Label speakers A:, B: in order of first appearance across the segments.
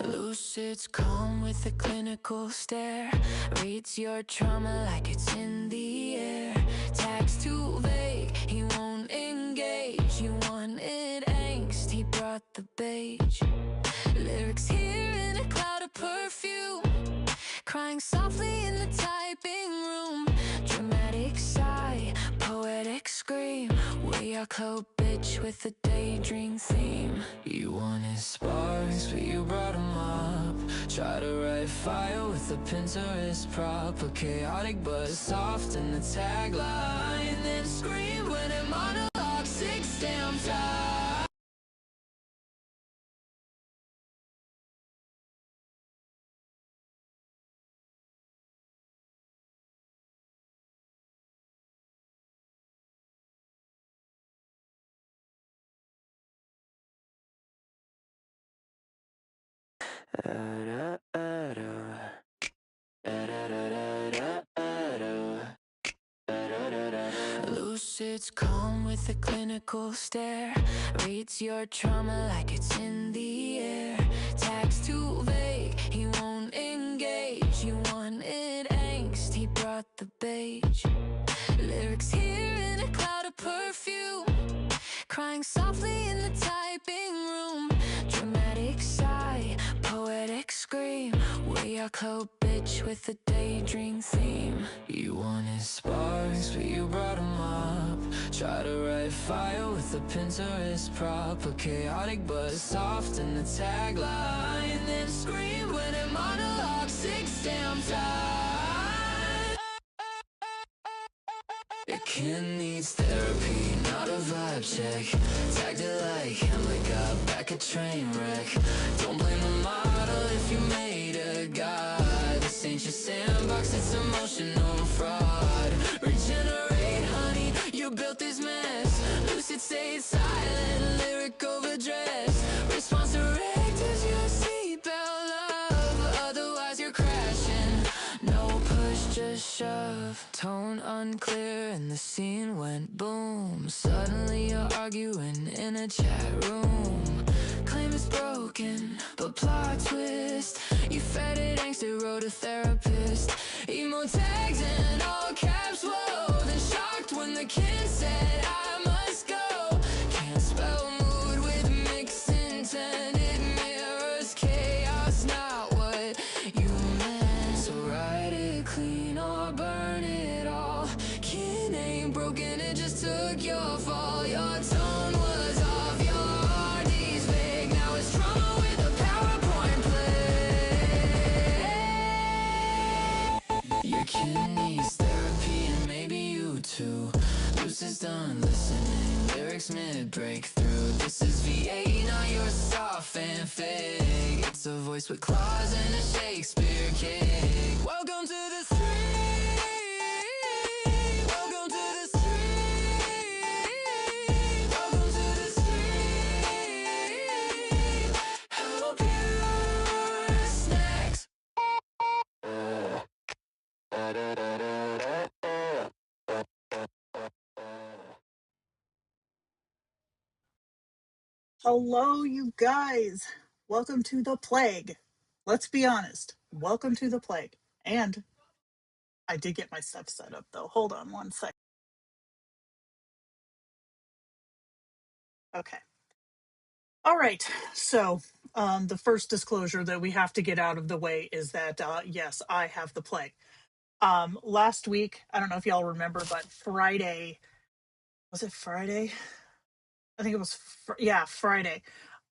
A: Lucid's calm with a clinical stare. Reads your trauma like it's in the air. Tags too vague, he won't engage. You wanted angst, he brought the beige. Lyrics here in a cloud of perfume. Crying softly in the typing room. Dramatic sigh, poetic scream. We are club bitch with a daydream theme. You wanted sparks, but you brought 'em up. Try to write fire with a Pinterest prop. A chaotic but soft in the tagline. Then scream when it monologue 6 damn times. Lucid's calm with a clinical stare. Reads your trauma like it's in the air. Tags too vague, he won't engage. You wanted angst, he brought the beige. Lyrics here in a cloud of perfume. Crying softly in the typing room. Dramatic sigh, poetic scream. We are club bitch with a daydream theme. You wanted sparks, but you brought 'em up. Try to write fire with a Pinterest prop. A chaotic but soft in the tagline. Then scream when it monologue 6 damn times. Your kid needs therapy, not a vibe check. Tagged it like Hamlet got back a train wreck. Don't blame the model if you made a god. This ain't your sandbox, it's emotional fraud. Regenerate, honey, you built this mess. Lucid stayed silent, lyric overdressed. Response direct as your seatbelt, love. Otherwise you're crashing. No push, just shove. Tone unclear and the scene went boom. Suddenly you're arguing in a chat room. Claim it's broken, but plot twist. You fed it angst, it wrote a therapist. Emo tags in all caps, whoa. Then shocked when the kid said I must go. Can't spell mood with mixed intent. It mirrors chaos, not what you meant. So write it clean or burn it all. Kid ain't broken, it just took your fall. Your tone was off, your heart is vague. Now it's trauma with a PowerPoint play. Your kid needs therapy and maybe you too. Lucid's done listening, lyrics mid-breakthrough. This is V8, not your soft fanfic. It's a voice with claws and a Shakespeare kick. Welcome to the street. Welcome to the street. Welcome to the street. Help your snacks.
B: Hello, you guys. Welcome to the plague. Let's be honest. Welcome to the plague. And I did get my stuff set up, though. Hold on one sec. Okay. All right. So, the first disclosure that we have to get out of the way is that, yes, I have the plague. Last week, I don't know if y'all remember, but Friday, was it Friday? I think it was, Friday.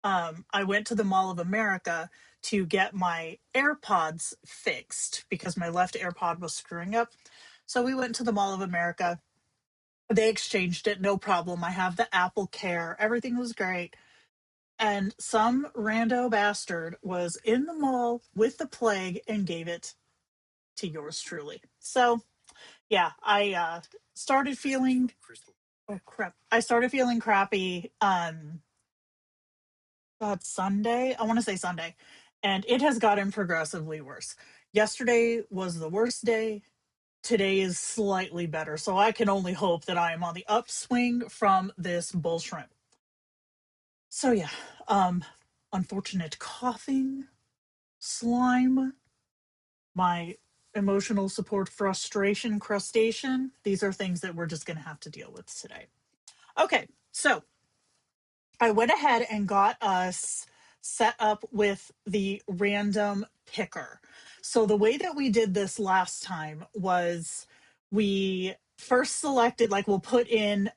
B: I went to the Mall of America to get my AirPods fixed because my left AirPod was screwing up. So we went to the Mall of America. They exchanged it, no problem. I have the Apple Care. Everything was great. And some rando bastard was in the mall with the plague and gave it to yours truly. So, yeah, I started feeling oh crap. I started feeling crappy Sunday. I want to say Sunday. And it has gotten progressively worse. Yesterday was the worst day. today is slightly better. So I can only hope that I am on the upswing from this bull shrimp. So yeah, unfortunate coughing, slime, my emotional support, frustration, crustacean. These are things that we're just going to have to deal with today. Okay, so I went ahead and got us set up with the random picker. So the way that we did this last time was we first selected, like, we'll put in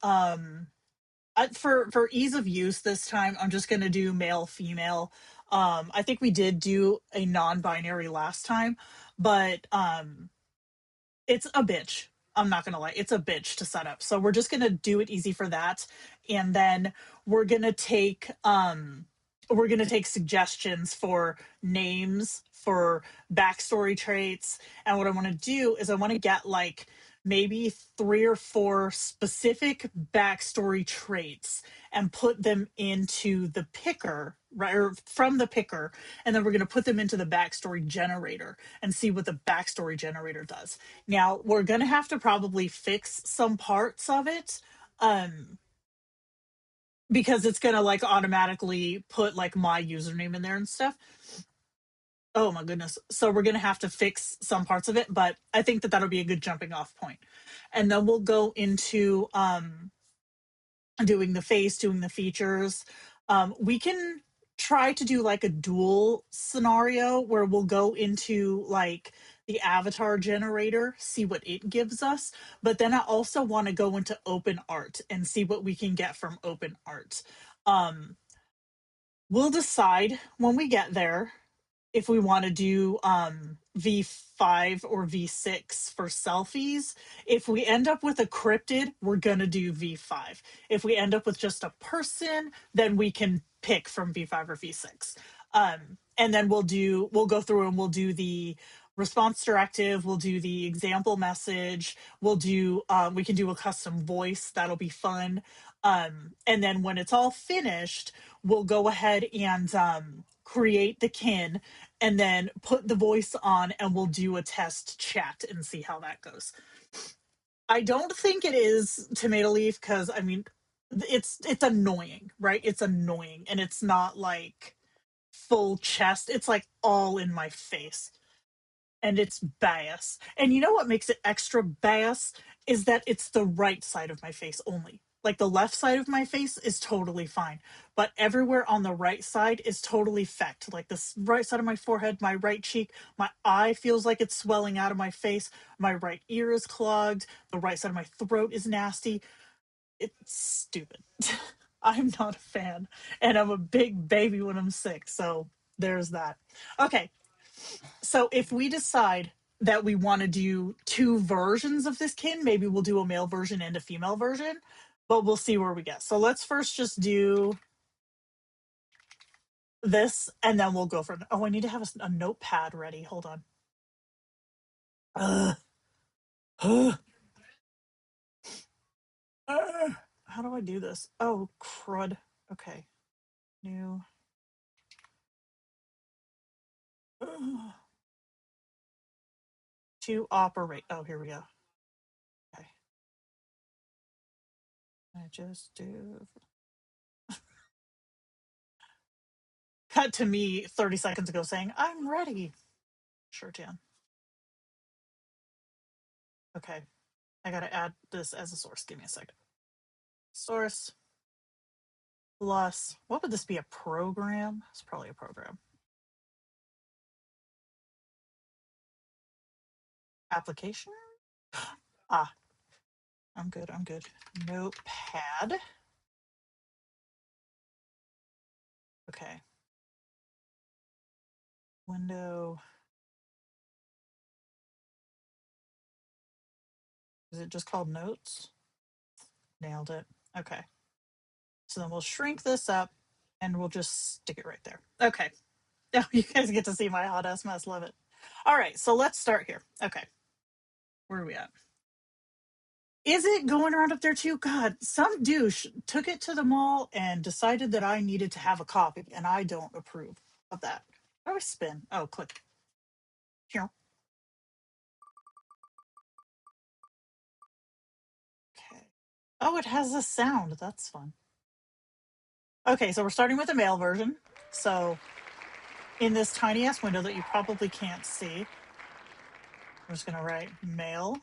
B: for ease of use this time, I'm just going to do male female. I think we did do a non-binary last time, but it's a bitch. I'm not gonna lie, it's a bitch to set up. So we're just gonna do it easy for that, and then we're gonna take suggestions for names, for backstory traits, and what I want to do is I want to get like maybe 3 or 4 specific backstory traits and put them into the picker, right, or from the picker, and then we're going to put them into the backstory generator and see what the backstory generator does. Now, we're going to have to probably fix some parts of it, because it's going to like automatically put like my username in there and stuff. Oh my goodness. So we're going to have to fix some parts of it, but I think that that'll be a good jumping off point. And then we'll go into doing the face, doing the features. We can try to do like a dual scenario where we'll go into like the avatar generator, see what it gives us. But then I also want to go into open art and see what we can get from open art. We'll decide when we get there if we want to do V5 or V6 for selfies. If we end up with a cryptid, we're going to do V5. If we end up with just a person, then we can pick from V5 or V6. And then we'll go through and we'll do the response directive, we'll do the example message, we can do a custom voice, that'll be fun. And then when it's all finished, we'll go ahead and create the kin and then put the voice on and we'll do a test chat and see how that goes. I don't think it is tomato leaf because I mean it's annoying, right? It's annoying and it's not like full chest. It's like all in my face. And it's bias. And you know what makes it extra bias is that it's the right side of my face only. Like the left side of my face is totally fine, but everywhere on the right side is totally fecked. Like this right side of my forehead, my right cheek, my eye feels like it's swelling out of my face, my right ear is clogged, the right side of my throat is nasty. It's stupid. I'm not a fan, and I'm a big baby when I'm sick, so there's that. Okay, so if we decide that we want to do 2 versions of this kin, maybe we'll do a male version and a female version, but we'll see where we get. So let's first just do this and then we'll go from. Oh, I need to have a notepad ready. Hold on. Ugh. Ugh. Ugh. How do I do this? Oh, crud. Okay. New. Ugh. To operate. Oh, here we go. Okay. I just do. Cut to me 30 seconds ago saying, I'm ready. Sure, Jan. Okay. I gotta add this as a source. Give me a second. Source plus, what would this be? A program? It's probably a program. Application? Ah, I'm good. I'm good. Notepad. Okay. Window. Is it just called notes? Nailed it. Okay. So then we'll shrink this up and we'll just stick it right there. Okay. Now you guys get to see my hot ass mess. Love it. All right. So let's start here. Okay. Where are we at? Is it going around up there too? God, some douche took it to the mall and decided that I needed to have a copy, and I don't approve of that. How do I spin? Oh, click. Here. Oh, it has a sound. That's fun. Okay, so we're starting with the male version. So in this tiny ass window that you probably can't see, I'm just gonna write male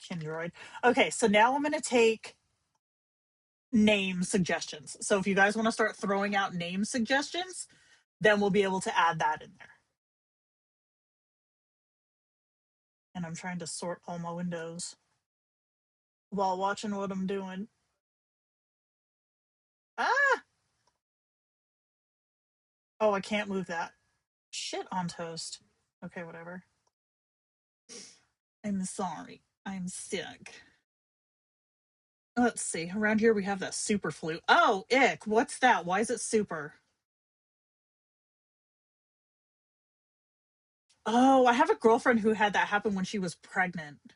B: Kindroid. Okay, so now I'm gonna take name suggestions. So if you guys want to start throwing out name suggestions, then we'll be able to add that in there. And I'm trying to sort all my windows while watching what I'm doing. Ah! Oh, I can't move that. Shit on toast. Okay, whatever. I'm sorry. I'm sick. Let's see. Around here we have that super flute. Oh, ick. What's that? Why is it super? Oh, I have a girlfriend who had that happen when she was pregnant.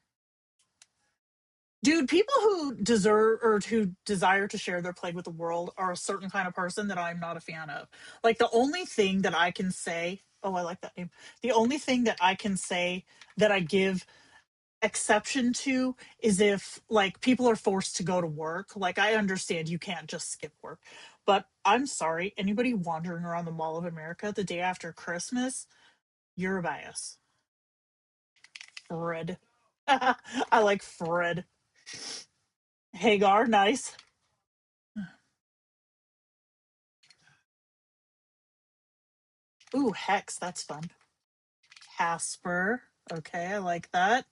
B: Dude, people who deserve or who desire to share their plague with the world are a certain kind of person that I'm not a fan of. Like the only thing that I can say, oh, I like that name. The only thing that I can say that I give exception to is if like people are forced to go to work. Like I understand you can't just skip work. But I'm sorry, anybody wandering around the Mall of America the day after Christmas, you're a bias. Fred. I like Fred. Hagar, nice. Ooh, Hex, that's fun. Casper. Okay, I like that.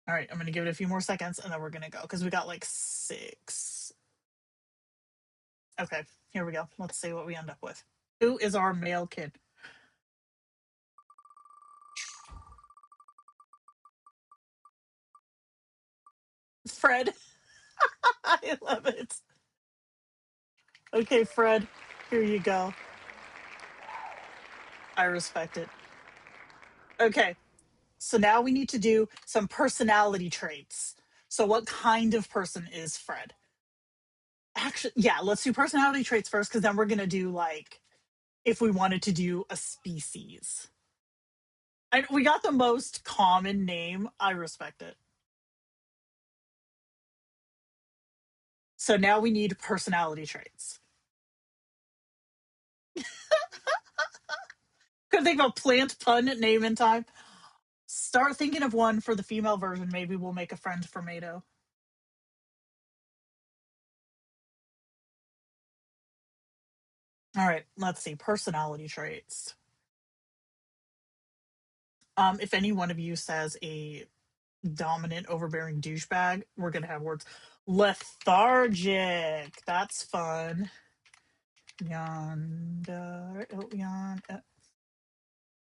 B: All right, I'm going to give it a few more seconds and then we're going to go because we got like 6. Okay, here we go. Let's see what we end up with. Who is our male kid? Fred. I love it. Okay, Fred, here you go. I respect it. Okay, so now we need to do some personality traits. So, what kind of person is Fred? Actually, yeah, let's do personality traits first because then we're going to do like if we wanted to do a species. We got the most common name. I respect it. So now we need personality traits. Couldn't think of a plant pun name in time. Start thinking of one for the female version. Maybe we'll make a friend for Mado. All right, let's see. Personality traits. If any one of you says a dominant, overbearing douchebag, we're gonna have words. Lethargic. That's fun. Yonder. Oh,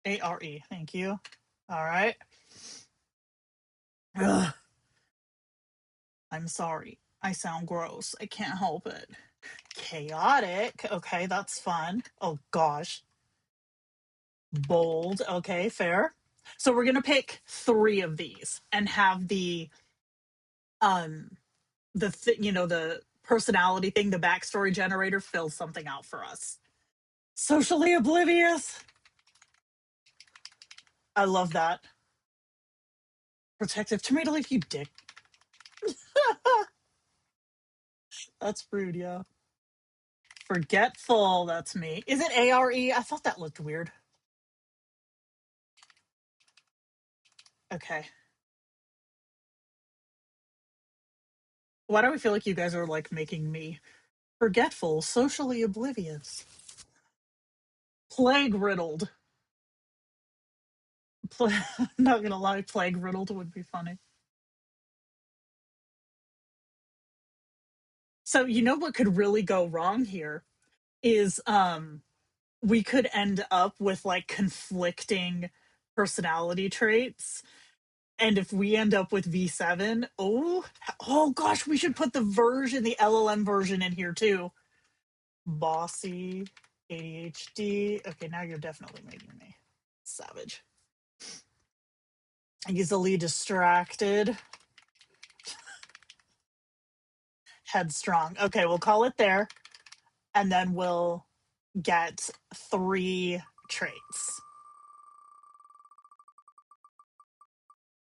B: ARE. Thank you. All right. Ugh, I'm sorry. I sound gross. I can't help it. Chaotic. Okay, that's fun. Oh gosh. Bold. Okay, fair. So we're gonna pick 3 of these and have um the personality thing, the backstory generator fill something out for us. Socially oblivious. I love that. Protective tomato leaf, you dick. That's rude, yeah. Forgetful, that's me. Is it ARE? I thought that looked weird. Okay. Why do I feel like you guys are like making me forgetful, socially oblivious, plague riddled? Not gonna lie, plague riddled would be funny. So you know what could really go wrong here is we could end up with like conflicting personality traits. And if we end up with V7, oh gosh, we should put the LLM version in here too. Bossy, ADHD. Okay, now you're definitely making me savage. Easily distracted. Headstrong. Okay, we'll call it there. And then we'll get 3 traits.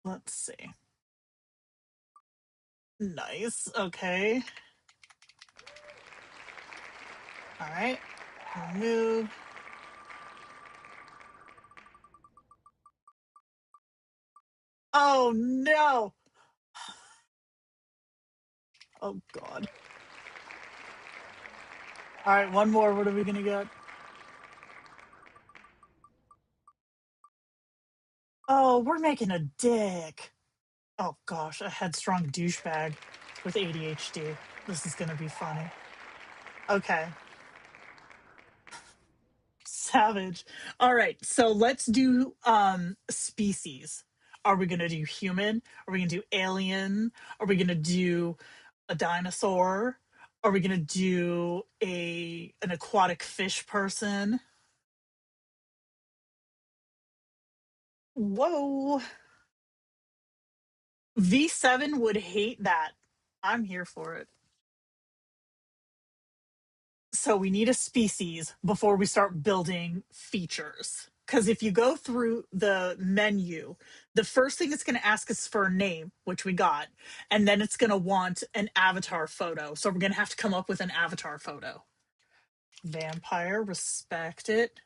B: Let's see. Nice. Okay. All right. Remove. Oh no. Oh god. All right, one more. What are we gonna get? Oh, we're making a dick. Oh gosh, a headstrong douchebag with ADHD. This is gonna be funny. Okay. Savage. All right, so let's do species. Are we gonna do human? Are we gonna do alien? Are we gonna do a dinosaur? Are we gonna do an aquatic fish person? Whoa. V7 would hate that. I'm here for it. So we need a species before we start building features. Because if you go through the menu, the first thing it's going to ask us for a name, which we got, and then it's going to want an avatar photo. So we're going to have to come up with an avatar photo. Vampire, respect it.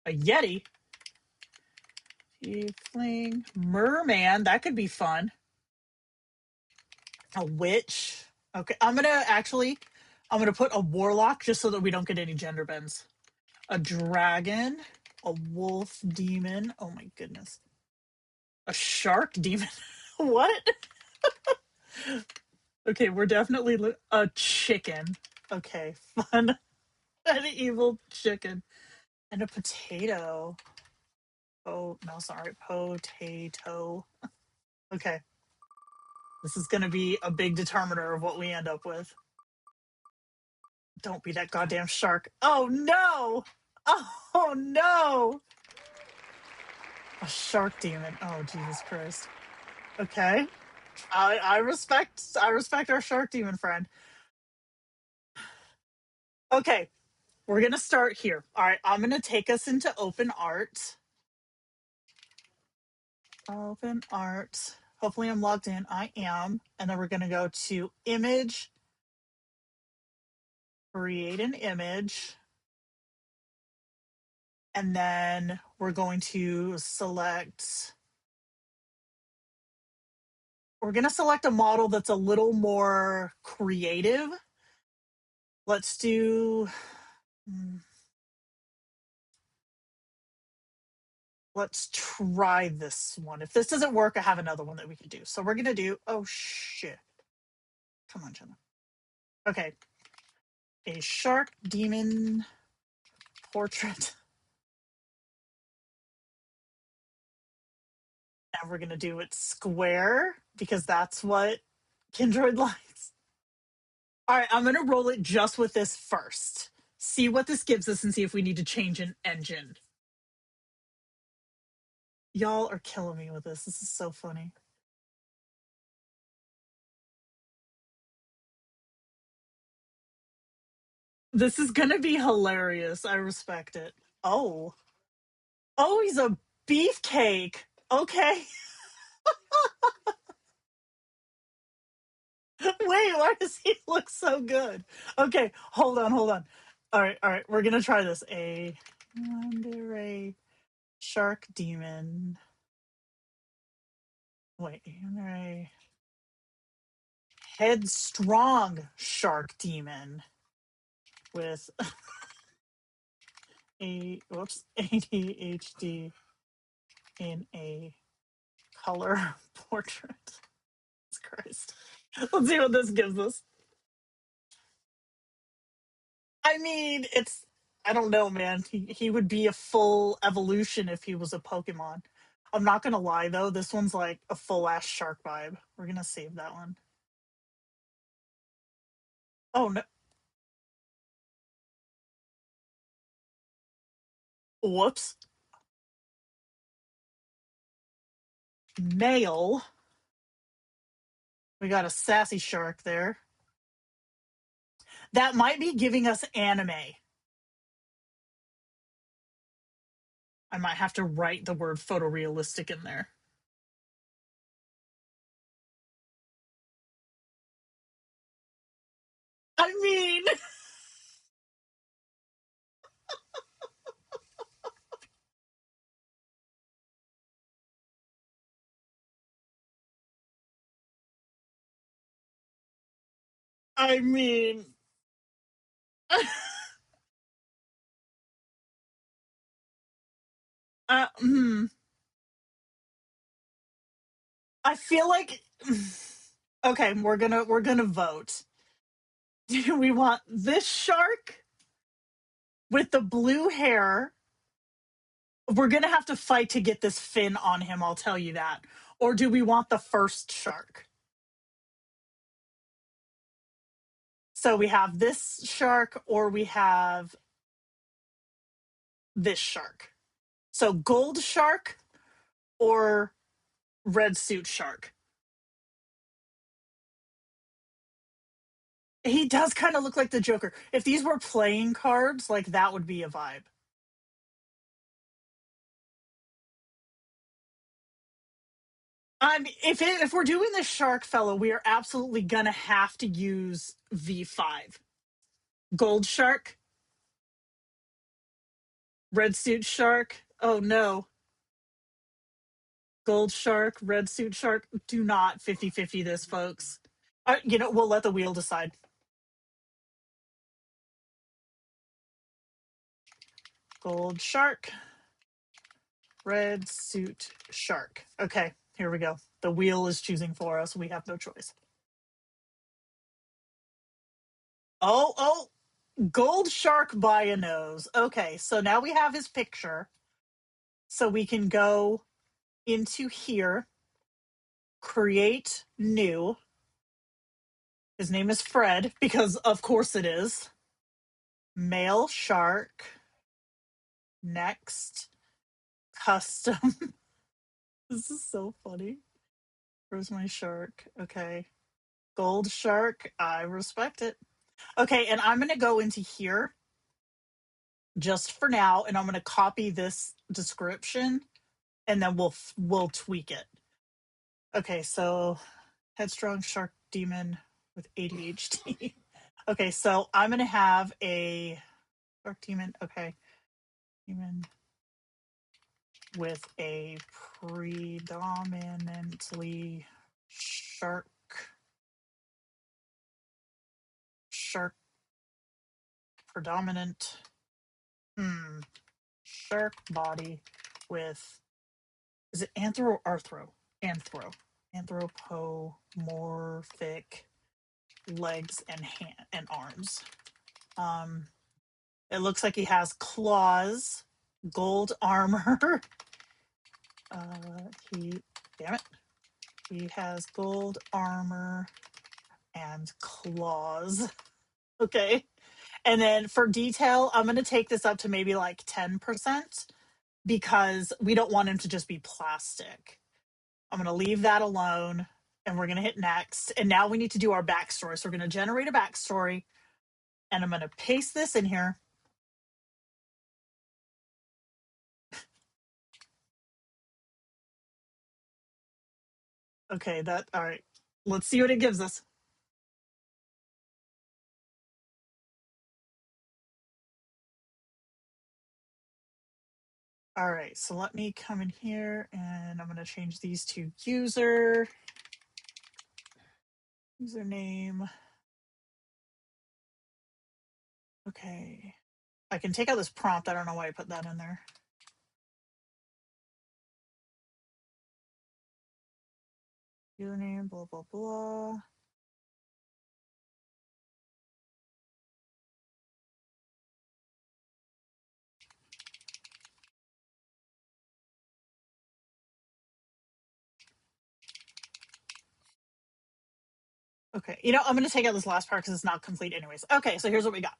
B: A Yeti, tiefling, merman, that could be fun. A witch. Okay, I'm gonna put a warlock just so that we don't get any gender bends. A dragon, a wolf demon. Oh my goodness. A shark demon. What? Okay, we're definitely a chicken. Okay, fun. An evil chicken. And a potato. Oh, no, sorry. Potato. Okay. This is going to be a big determiner of what we end up with. Don't be that goddamn shark. Oh, no. Oh, no. A shark demon. Oh, Jesus Christ. Okay. I respect our shark demon friend. Okay, we're gonna start here. All right, I'm gonna take us into open art. Open art. Hopefully I'm logged in. I am. And then we're gonna go to image, create an image. And then we're going to select, we're gonna select a model that's a little more creative. Let's do, let's try this one. If this doesn't work, I have another one that we could do. So we're gonna do, oh shit. Come on, Jenna. Okay. A shark demon portrait. And we're gonna do it square because that's what Kindroid likes. All right, I'm gonna roll it just with this first. See what this gives us and see if we need to change an engine. Y'all are killing me with this. This is so funny. This is gonna be hilarious. I respect it. Oh. Oh, he's a beefcake. Okay. Wait, why does he look so good? Okay, hold on. All right. We're gonna try this. A Yandere shark demon. Wait, Yandere headstrong shark demon with a ADHD in a color portrait. Jesus Christ. Let's see what this gives us. I mean, I don't know, man. He would be a full evolution if he was a Pokemon. I'm not gonna lie though, this one's like a full ass shark vibe. We're gonna save that one. Oh no, whoops. Male. We got a sassy shark there. That might be giving us anime. I might have to write the word photorealistic in there. I mean, uh, hmm, I feel like okay, we're gonna vote. Do we want this shark with the blue hair? We're gonna have to fight to get this fin on him, I'll tell you that. Or do we want the first shark? So we have this shark or we have this shark. So gold shark or red suit shark. He does kind of look like the Joker. If these were playing cards, like that would be a vibe. If we're doing the shark fellow, we are absolutely gonna have to use V5. Gold shark, red suit shark. Oh no. Gold shark, red suit shark. Do not 50-50 this, folks. We'll let the wheel decide. Gold shark, red suit shark. Okay, here we go. The wheel is choosing for us. We have no choice. Oh, gold shark by a nose. Okay, so now we have his picture. So we can go into here, create new. His name is Fred, because of course it is. Male shark. Next. Custom. This is so funny. Where's my shark? Okay. Gold shark. I respect it. Okay, and I'm going to go into here just for now, and I'm going to copy this description, and then we'll tweak it. Okay, so headstrong shark demon with ADHD. Okay, so I'm going to have a shark demon. Okay, demon with a predominantly shark predominant shark body with, is it anthro or arthro? Anthropomorphic legs and arms. It looks like he has claws, gold armor. He Damn it. He has gold armor and claws. Okay. And then for detail, I'm going to take this up to maybe like 10% because we don't want him to just be plastic. I'm going to leave that alone and we're going to hit next. And now we need to do our backstory. So we're going to generate a backstory and I'm going to paste this in here. Okay, all right. Let's see what it gives us. All right, so let me come in here and I'm going to change these to username. Okay. I can take out this prompt. I don't know why I put that in there. Username, blah, blah, blah. Okay, I'm going to take out this last part because it's not complete anyways. Okay, so here's what we got.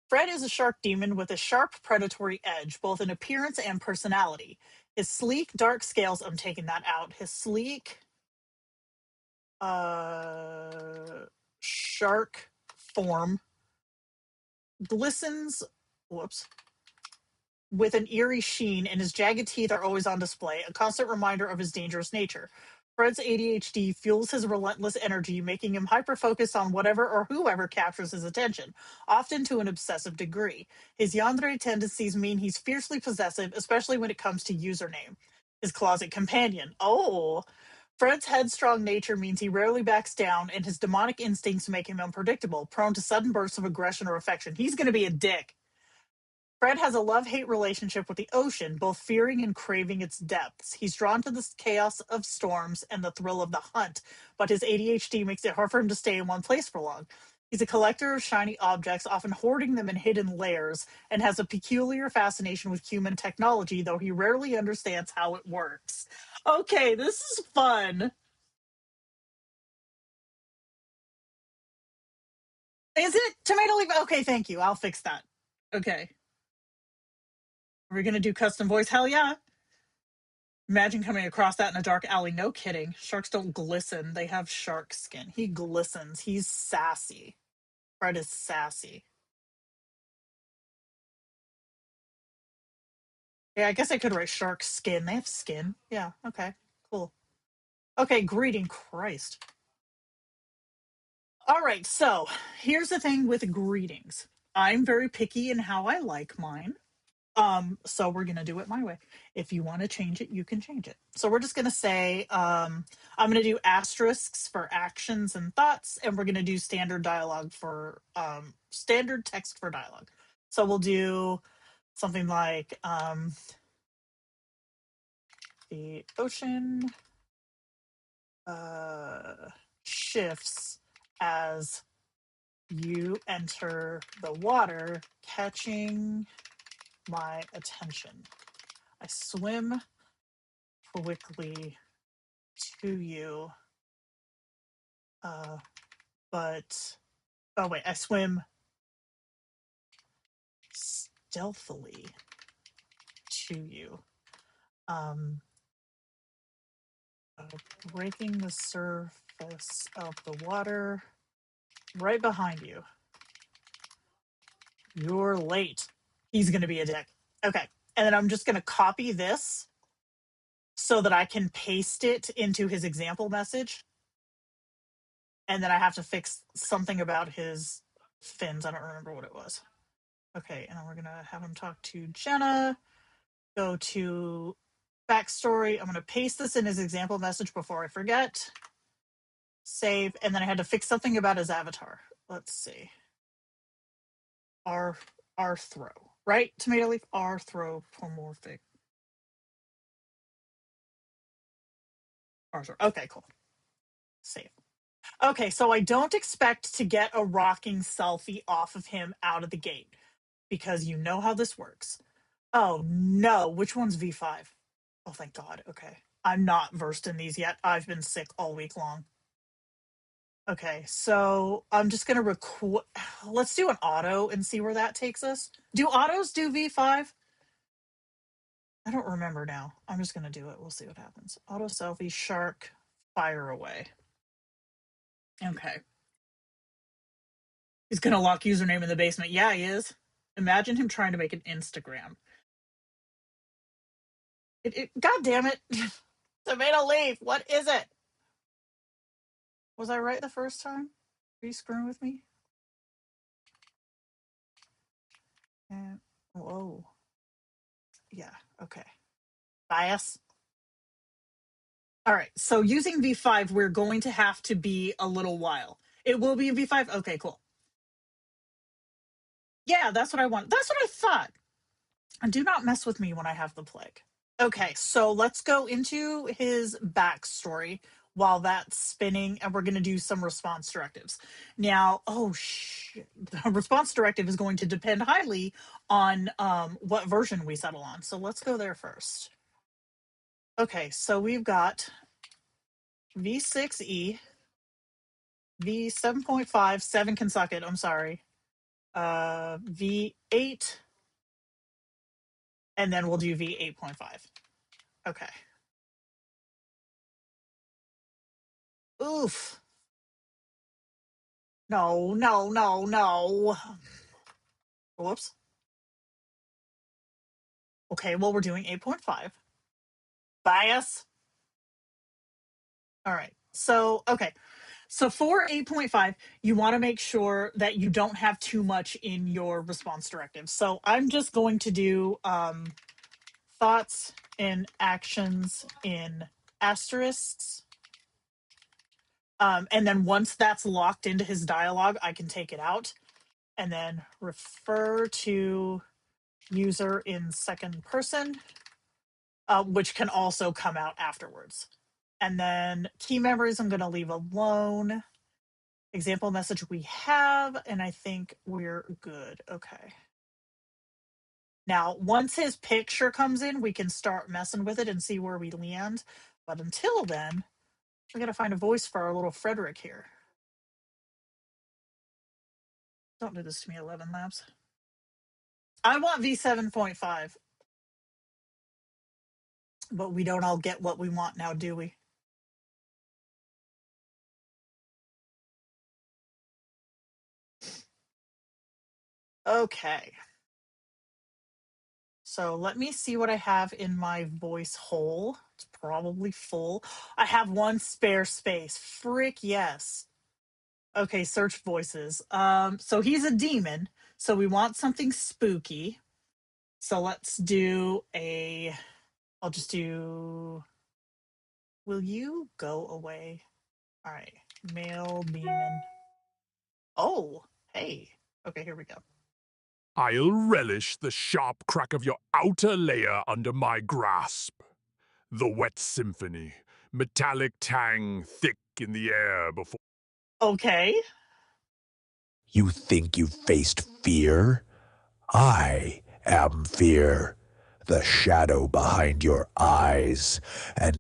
B: Fred is a shark demon with a sharp predatory edge, both in appearance and personality. His sleek, dark scales, I'm taking that out. His sleek, shark form glistens, with an eerie sheen, and his jagged teeth are always on display, a constant reminder of his dangerous nature. Fred's ADHD fuels his relentless energy, making him hyper-focused on whatever or whoever captures his attention, often to an obsessive degree. His yandere tendencies mean he's fiercely possessive, especially when it comes to username. His closet companion. Oh, Fred's headstrong nature means he rarely backs down, and his demonic instincts make him unpredictable, prone to sudden bursts of aggression or affection. He's going to be a dick. Fred has a love-hate relationship with the ocean, both fearing and craving its depths. He's drawn to the chaos of storms and the thrill of the hunt, but his ADHD makes it hard for him to stay in one place for long. He's a collector of shiny objects, often hoarding them in hidden layers, and has a peculiar fascination with human technology, though he rarely understands how it works. Okay, this is fun. Is it tomato leaf? Okay, thank you. I'll fix that. Okay. Are we going to do custom voice? Hell yeah. Imagine coming across that in a dark alley. No kidding. Sharks don't glisten. They have shark skin. He glistens. He's sassy. Fred is sassy. Yeah, I guess I could write shark skin. They have skin. Yeah, okay. Cool. Okay, greeting. Christ. All right, so here's the thing with greetings. I'm very picky in how I like mine. So we're gonna do it my way. If you want to change it, you can change it. So we're just gonna say, I'm gonna do asterisks for actions and thoughts, and we're gonna do standard dialogue for standard text for dialogue. So we'll do something like the ocean shifts as you enter the water, catching my attention. I swim quickly to you, but oh wait, I swim stealthily to you, um, uh, breaking the surface of the water right behind you. You're late. He's gonna be a dick. Okay, and then I'm just gonna copy this so that I can paste it into his example message, and then I have to fix something about his fins. I don't remember what it was. Okay, and then we're gonna have him talk to Jenna. Go to backstory. I'm gonna paste this in his example message before I forget. Save, and then I had to fix something about his avatar. Let's see. Arthro, right? Tomato leaf arthropomorphic. Arthro. Okay, cool. Save. Okay, so I don't expect to get a rocking selfie off of him out of the gate because you know how this works. Oh no, which one's V5? Oh, thank God. Okay. I'm not versed in these yet. I've been sick all week long. Okay, so I'm just going to record. Let's do an auto and see where that takes us. Do autos do V5? I don't remember now. I'm just going to do it. We'll see what happens. Auto selfie, shark, fire away. Okay. He's going to lock username in the basement. Yeah, he is. Imagine him trying to make an Instagram. God damn it. Tomato leaf. What is it? Was I right the first time? Are you screwing with me? And whoa. Yeah, okay. Bias. All right. So using V5, we're going to have to be a little while. It will be in V5? Okay, cool. Yeah, that's what I want. That's what I thought. And do not mess with me when I have the plague. Okay, so let's go into his backstory while that's spinning, and we're going to do some response directives. Now, oh shit, the response directive is going to depend highly on what version we settle on. So let's go there first. Okay, so we've got V6E, V7.5, 7 can suck it, I'm sorry. V8, and then we'll do V8.5. Okay. Oof. No, no, no, no. Whoops. Okay, well, we're doing 8.5. Bias. All right. So, okay. So for 8.5, you want to make sure that you don't have too much in your response directive. So I'm just going to do thoughts and actions in asterisks. And then once that's locked into his dialogue, I can take it out and then refer to user in second person, which can also come out afterwards. And then key memories, I'm going to leave alone. Example message we have, and I think we're good. Okay. Now, once his picture comes in, we can start messing with it and see where we land. But until then, we got to find a voice for our little Frederick here. Don't do this to me, 11 Labs. I want V7.5. But we don't all get what we want now, do we? Okay. So let me see what I have in my voice hole. It's probably full. I have one spare space. Frick yes. Okay, search voices. So he's a demon. So we want something spooky. So let's do I'll just do, will you go away? All right, male demon. Oh, hey. Okay, here we go.
C: I'll relish the sharp crack of your outer layer under my grasp. The wet symphony, metallic tang thick in the air before.
B: Okay.
D: You think you've faced fear? I am fear, the shadow behind your eyes, and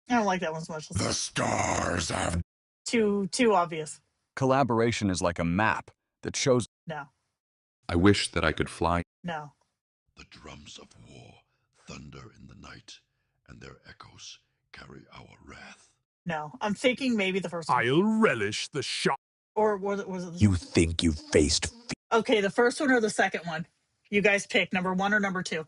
B: I don't like that one so much.
D: the stars have
B: Too obvious.
E: Collaboration is like a map that shows.
B: No.
F: I wish that I could fly.
B: No.
G: The drums of war thunder in the night, and their echoes carry our wrath.
B: No. I'm thinking maybe the first one.
C: I'll relish the sharp.
B: Or was it
D: you think you've faced fear?
B: Okay, the first one or the second one? You guys pick number 1 or number 2.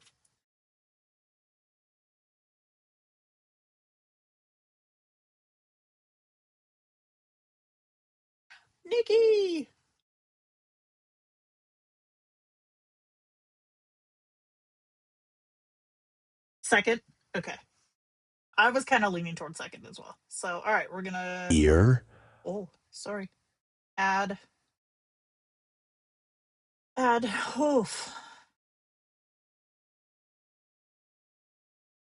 B: Nikki. Second. Okay. I was kind of leaning towards second as well. So, all right, we're going to
D: Fear?
B: Oh, sorry. Add. Oof.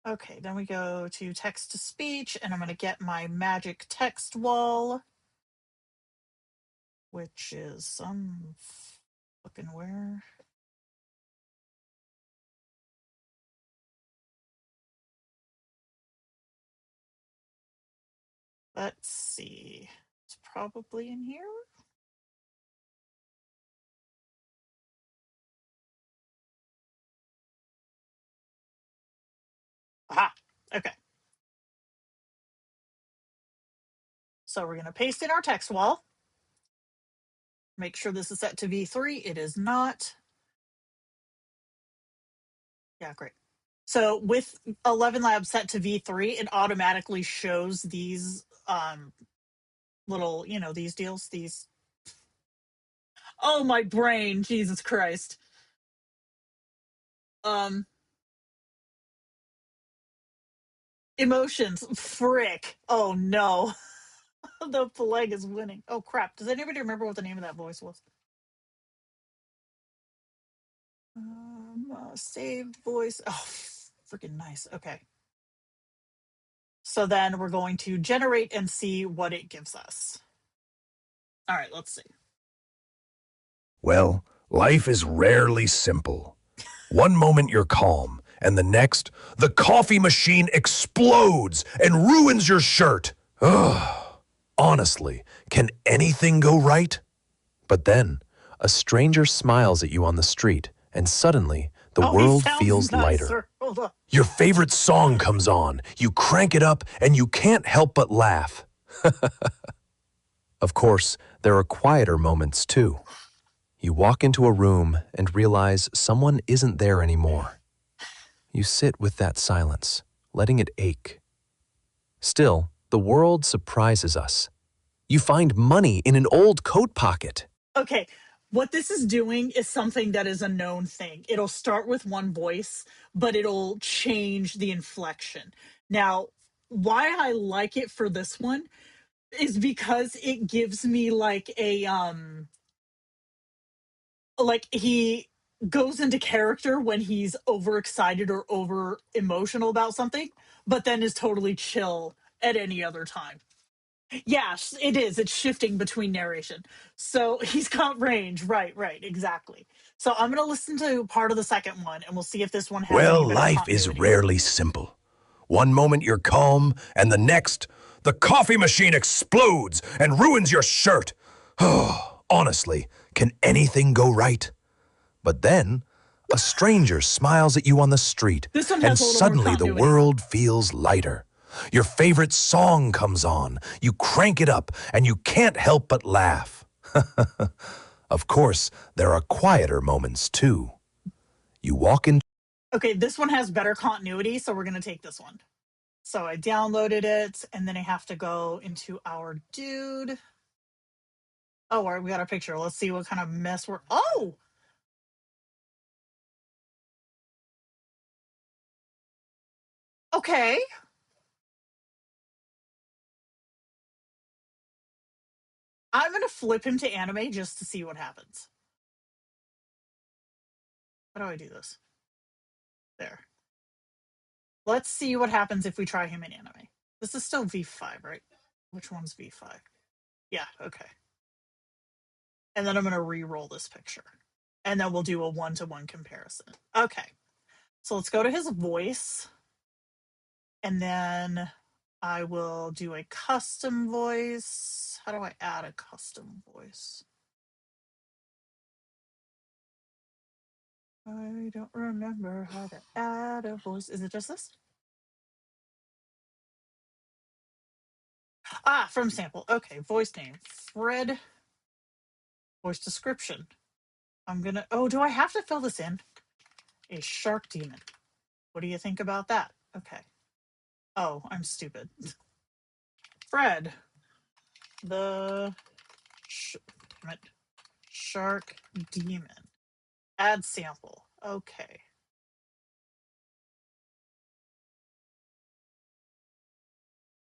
B: Okay, then we go to text to speech, and I'm going to get my magic text wall, which is some fucking where. Let's see. It's probably in here. Aha. Okay. So we're going to paste in our text wall. Make sure this is set to V3. It is not. Yeah, great. So with 11 Labs set to V3, it automatically shows these little, these deals, these. Oh, my brain. Jesus Christ. Emotions. Frick. Oh, no. The plague is winning. Oh, crap. Does anybody remember what the name of that voice was? Saved voice. Oh, freaking nice. Okay. So then we're going to generate and see what it gives us. All right, let's see.
D: Well, life is rarely simple. One moment you're calm, and the next, the coffee machine explodes and ruins your shirt. Ugh. Honestly, can anything go right? But then, a stranger smiles at you on the street, and suddenly, the
B: He
D: world
B: sounds
D: feels lighter.
B: nicer. Hold on.
D: Your favorite song comes on, you crank it up, and you can't help but laugh. Of course, there are quieter moments too. You walk into a room and realize someone isn't there anymore. You sit with that silence, letting it ache. Still, the world surprises us. You find money in an old coat pocket.
B: Okay, what this is doing is something that is a known thing. It'll start with one voice, but it'll change the inflection. Now, why I like it for this one is because it gives me like a like he goes into character when he's overexcited or over emotional about something, but then is totally chill at any other time. Yes, it is. It's shifting between narration. So he's got range. Right, exactly. So I'm going to listen to part of the second one and we'll see if this one has
D: Well,
B: any better
D: life is
B: continuity.
D: rarely simple. One moment you're calm, and the next, the coffee machine explodes and ruins your shirt. Oh, honestly, can anything go right? But then, a stranger smiles at you on the street,
B: This one
D: and
B: has a little more
D: suddenly the
B: continuity.
D: world feels lighter. Your favorite song comes on, you crank it up, and you can't help but laugh. Of course, there are quieter moments too. You walk in.
B: Okay, this one has better continuity, so we're going to take this one. So I downloaded it, and then I have to go into our dude. Oh, all right, we got a picture. Let's see what kind of mess we're. Oh, okay. I'm going to flip him to anime just to see what happens. How do I do this? There. Let's see what happens if we try him in anime. This is still V5, right? Which one's V5? Yeah, okay. And then I'm going to re-roll this picture. And then we'll do a one-to-one comparison. Okay. So let's go to his voice. And then I will do a custom voice. How do I add a custom voice? I don't remember how to add a voice. Is it just this? Ah, from sample. Okay, voice name. Fred. Voice description. I'm gonna. Oh, do I have to fill this in? A shark demon. What do you think about that? Okay. Oh, I'm stupid. Fred. The damn it, shark demon. Add sample. Okay.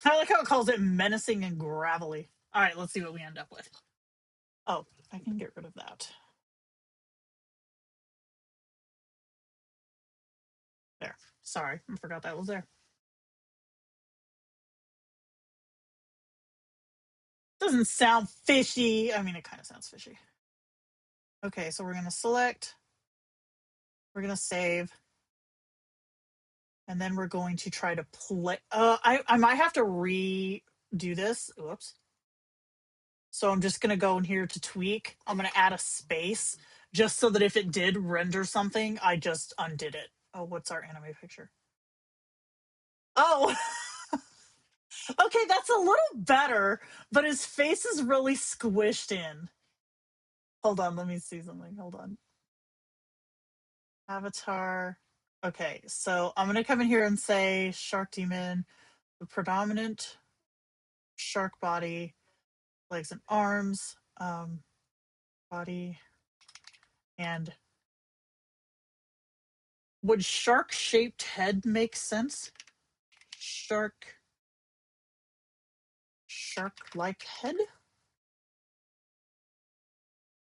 B: I like how it calls it menacing and gravelly. All right, let's see what we end up with. Oh, I can get rid of that. There. Sorry, I forgot that was there. Doesn't sound fishy. I mean, it kind of sounds fishy. Okay, so we're going to select. We're going to save. And then we're going to try to play. I might have to redo this. Whoops. So I'm just going to go in here to tweak. I'm going to add a space just so that if it did render something, I just undid it. Oh, what's our anime picture? Oh, okay, that's a little better, but his face is really squished in. Hold on, let me see something. Hold on. Avatar. Okay, so I'm going to come in here and say Shark Demon, the predominant shark body, legs and arms, body, and would shark shaped head make sense? Shark like head?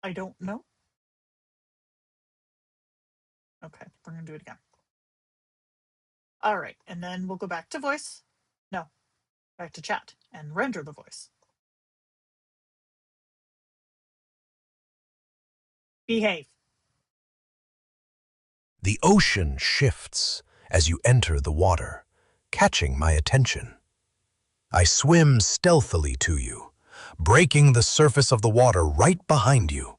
B: I don't know. Okay, we're gonna do it again. All right, and then we'll go back to voice. No, back to chat and render the voice. Behave.
D: The ocean shifts as you enter the water, catching my attention. I swim stealthily to you, breaking the surface of the water right behind you.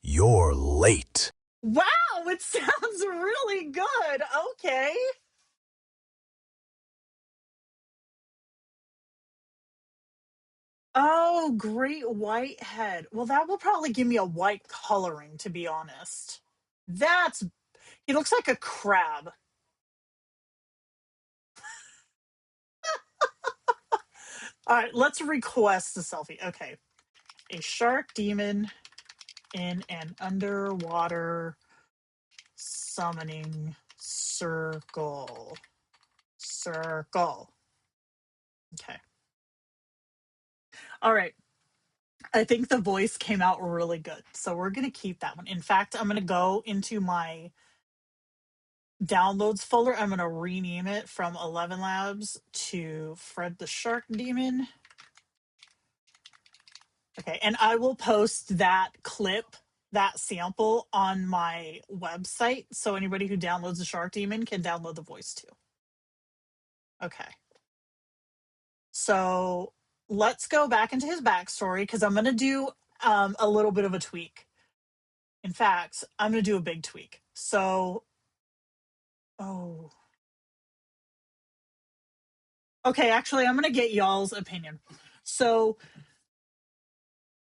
D: You're late.
B: Wow, it sounds really good. Okay. Oh, great white head. Well, that will probably give me a white coloring, to be honest. That's, he looks like a crab. All right, let's request a selfie. Okay. A shark demon in an underwater summoning circle. Circle. Okay. All right. I think the voice came out really good. So we're going to keep that one. In fact, I'm going to go into my downloads folder. I'm going to rename it from 11 Labs to Fred the Shark Demon. Okay. And I will post that clip, that sample on my website. So anybody who downloads the Shark Demon can download the voice too. Okay. So let's go back into his backstory because I'm going to do a little bit of a tweak. In fact, I'm going to do a big tweak. So, oh, okay. Actually, I'm going to get y'all's opinion. So,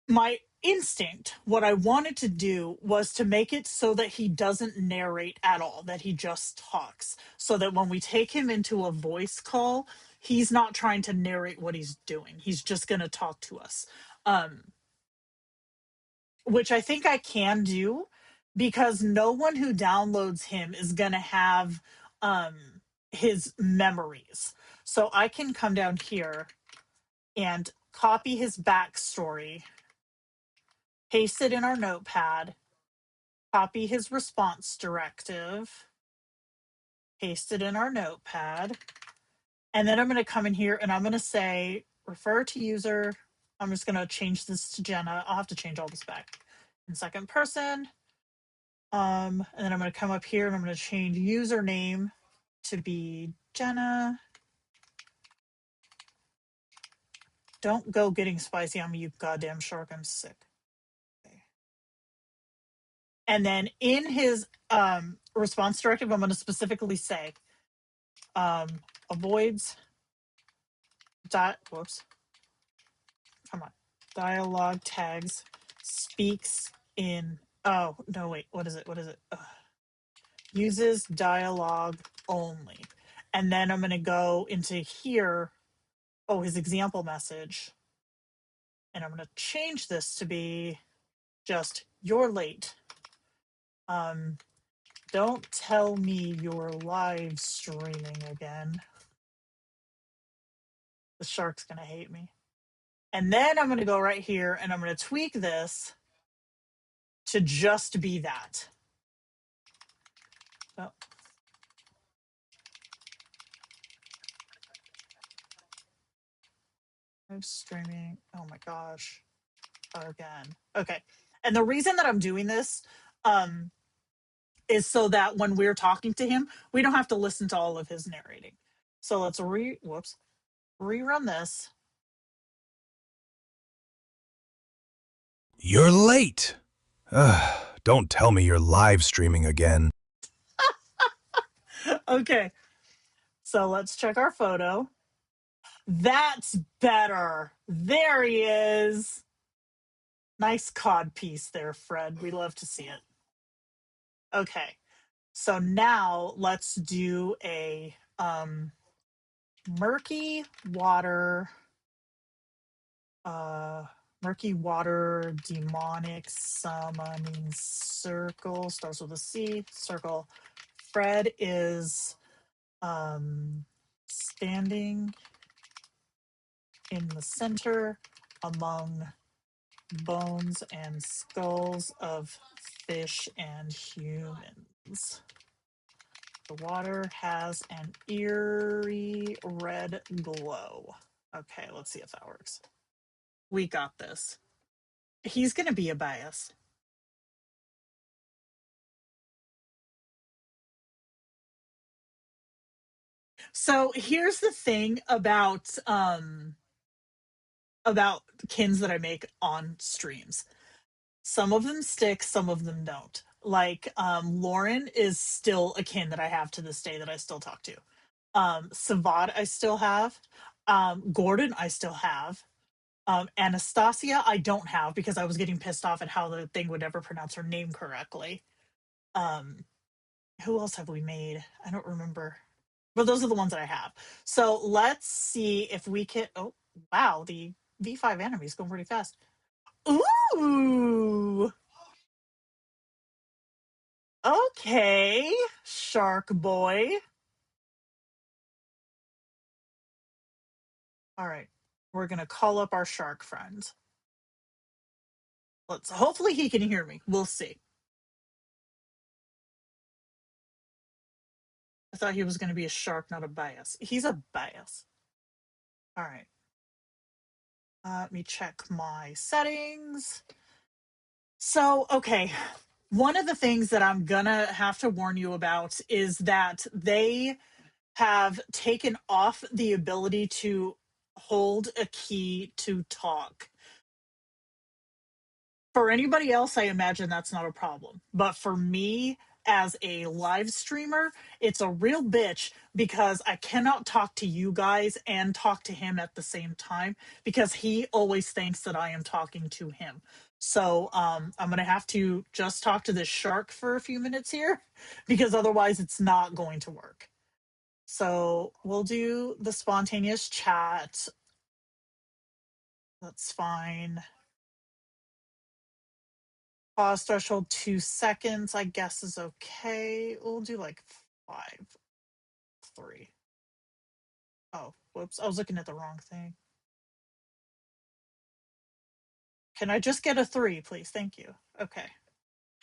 B: my instinct, what I wanted to do was to make it so that he doesn't narrate at all, that he just talks, so that when we take him into a voice call, he's not trying to narrate what he's doing. He's just going to talk to us. Which I think I can do because no one who downloads him is going to have his memories. So I can come down here and copy his backstory, paste it in our notepad, copy his response directive, paste it in our notepad, and then I'm going to come in here and I'm going to say refer to user. I'm just going to change this to Jenna. I'll have to change all this back in second person. And then I'm going to come up here and I'm going to change username to be Jenna. Don't go getting spicy on me, you goddamn shark. I'm sick. Okay. And then in his response directive, I'm going to specifically say avoids whoops. Come on. Dialogue tags speaks in. Oh, no, wait. What is it? What is it? Uses dialogue only. And then I'm going to go into here. Oh, his example message. And I'm going to change this to be just you're late. Don't tell me you're live streaming again. The shark's going to hate me. And then I'm going to go right here and I'm going to tweak this to just be that. Oh. Live streaming. Oh my gosh. Again. Okay. And the reason that I'm doing this is so that when we're talking to him, we don't have to listen to all of his narrating. So let's rerun this.
D: You're late. Don't tell me you're live streaming again.
B: Okay. So let's check our photo. That's better. There he is. Nice cod piece there, Fred. We love to see it. Okay. So now let's do a murky water demonic summoning circle. Starts with a C. Circle. Fred is standing in the center among bones and skulls of fish and humans. The water has an eerie red glow. Okay, let's see if that works. We got this. He's going to be a bias. So here's the thing about kins that I make on streams. Some of them stick, some of them don't. Like Lauren is still a kin that I have to this day that I still talk to. Savad I still have. Gordon I still have. Anastasia I don't have because I was getting pissed off at how the thing would never pronounce her name correctly. Who else have we made? I don't remember. But those are the ones that I have. So let's see if we can. Oh, wow. The V5 anime is going pretty fast. Ooh. Okay, Shark Boy. All right. We're going to call up our shark friend. Hopefully he can hear me. We'll see. I thought he was going to be a shark, not a bass. He's a bass. All right. Let me check my settings. So, okay. One of the things that I'm going to have to warn you about is that they have taken off the ability to hold a key to talk. For anybody else, I imagine that's not a problem. But for me, as a live streamer, it's a real bitch because I cannot talk to you guys and talk to him at the same time because he always thinks that I am talking to him. So I'm going to have to just talk to this shark for a few minutes here because otherwise it's not going to work. So we'll do the spontaneous chat. That's fine. Pause threshold 2 seconds, I guess is okay. We'll do like 5, 3. Oh, whoops. I was looking at the wrong thing. Can I just get a 3, please? Thank you. Okay.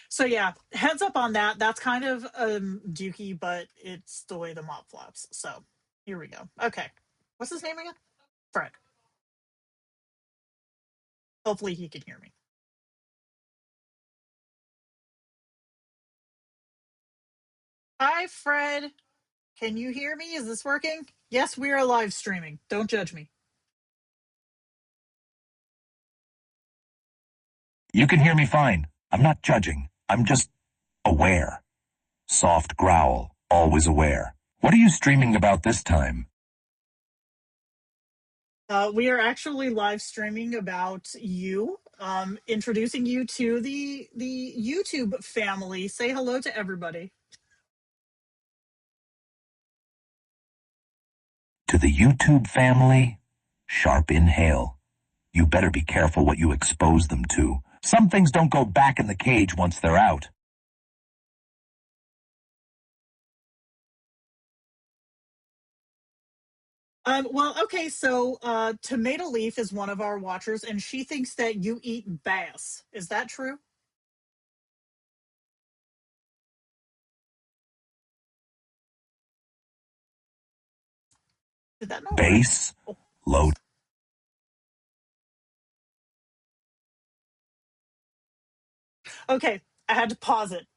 B: So yeah, heads up on that. That's kind of dookie, but it's the way the mop flaps. So here we go. Okay. What's his name again? Fred. Hopefully he can hear me. Hi, Fred. Can you hear me? Is this working? Yes, we are live streaming. Don't judge me.
D: You can hear me fine. I'm not judging. I'm just aware. Soft growl, always aware. What are you streaming about this time?
B: We are actually live streaming about you, introducing you to the YouTube family. Say hello to everybody.
D: To the YouTube family, sharp inhale. You better be careful what you expose them to. Some things don't go back in the cage once they're out.
B: Well, okay, so Tomato Leaf is one of our watchers, and she thinks that you eat bass. Is that true? Did that not work?
D: Base,
B: Oh.
D: low.
B: Okay, I had to pause it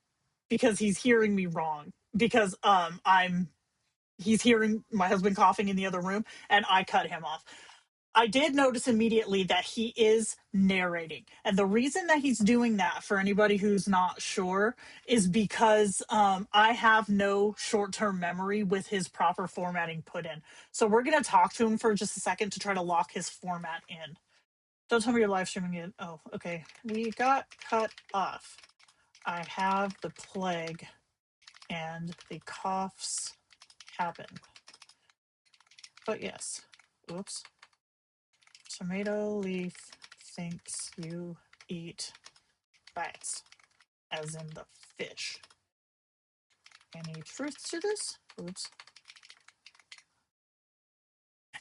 B: because he's hearing me wrong. Because he's hearing my husband coughing in the other room, and I cut him off. I did notice immediately that he is narrating. And the reason that he's doing that, for anybody who's not sure, is because I have no short term memory with his proper formatting put in. So we're going to talk to him for just a second to try to lock his format in. Don't tell me you're live streaming it. Oh, okay. We got cut off. I have the plague and the coughs happen. But yes. Oops. Tomato Leaf thinks you eat bass, as in the fish. Any truth to this? Oops.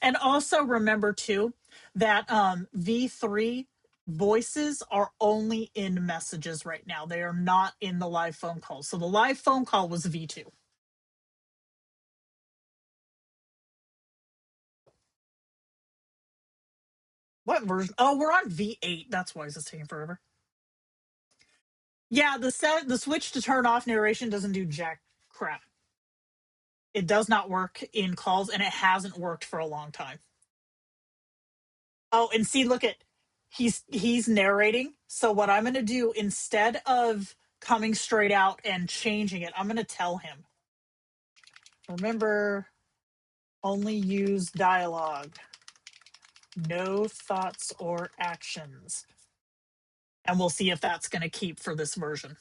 B: And also remember too that V3 voices are only in messages right now. They are not in the live phone call. So the live phone call was V2. What version? Oh, we're on V8. That's why it's taking forever. Yeah, the switch to turn off narration doesn't do jack crap. It does not work in calls, and it hasn't worked for a long time. Oh, and see, look at he's narrating. So what I'm going to do, instead of coming straight out and changing it, I'm going to tell him, remember, only use dialogue, no thoughts or actions. And we'll see if that's going to keep for this version.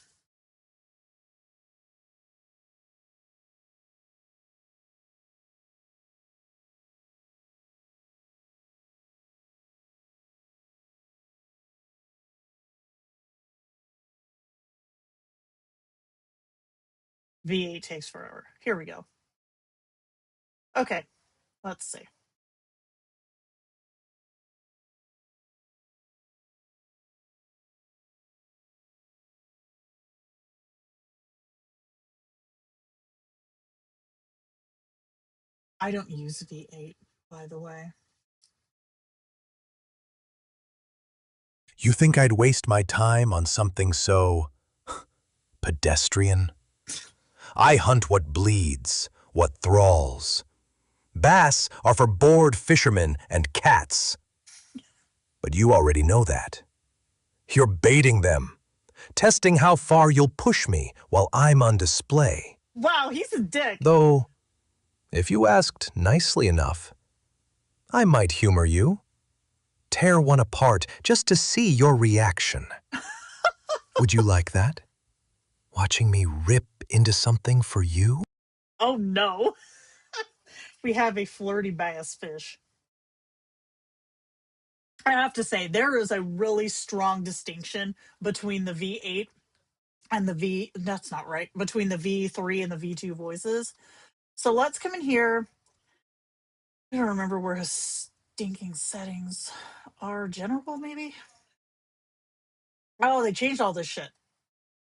B: V8 takes forever. Here we go. Okay, let's see. I don't use V8, by the way.
D: You think I'd waste my time on something so pedestrian? I hunt what bleeds, what thralls. Bass are for bored fishermen and cats. But you already know that. You're baiting them, testing how far you'll push me while I'm on display.
B: Wow, he's a dick.
D: Though, if you asked nicely enough, I might humor you. Tear one apart just to see your reaction. Would you like that? Watching me rip into something for you?
B: Oh no. We have a flirty bass fish. I have to say, there is a really strong distinction between the V8 and the V. That's not right. Between the V3 and the V2 voices. So let's come in here. I don't remember where his stinking settings are. General, maybe? Oh, they changed all this shit.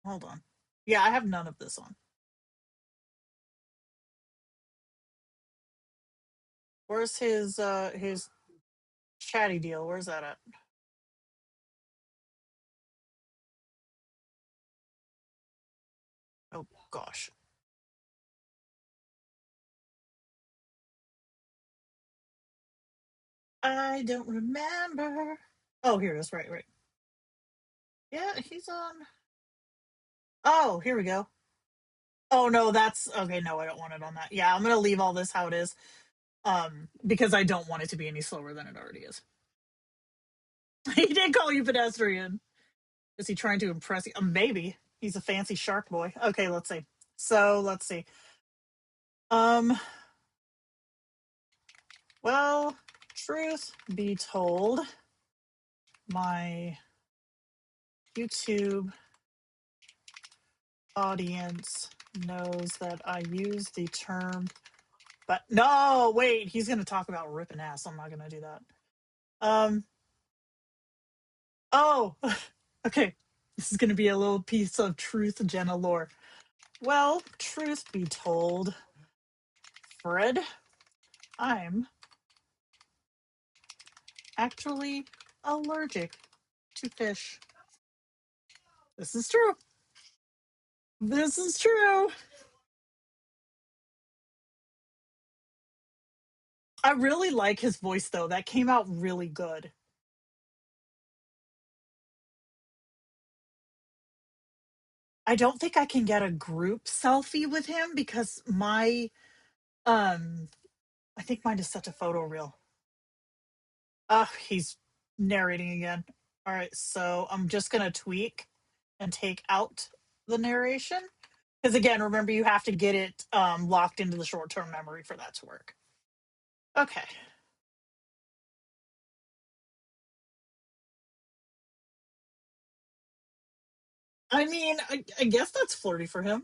B: Hold on. Yeah, I have none of this on. Where's his chatty deal? Where's that at? Oh gosh. I don't remember. Oh, here it is. Right, right. Yeah, he's on. Oh, here we go. Oh no, that's okay. No, I don't want it on that. Yeah, I'm gonna leave all this how it is. Because I don't want it to be any slower than it already is. He did call you pedestrian. Is he trying to impress you? Maybe. He's a fancy shark boy. Okay, let's see. So let's see. Um, well, truth be told, my YouTube audience knows that I use the term, but no, wait, he's gonna talk about ripping ass. I'm not gonna do that. Um, oh, okay. This is gonna be a little piece of truth, Jenna lore. Well, truth be told, Fred, I'm actually allergic to fish. This is true. This is true. I really like his voice, though. That came out really good. I don't think I can get a group selfie with him because my, um, I think mine is such a photo reel. He's narrating again. All right, so I'm just gonna tweak and take out the narration. Because again, remember you have to get it locked into the short-term memory for that to work. Okay. I mean, I guess that's flirty for him.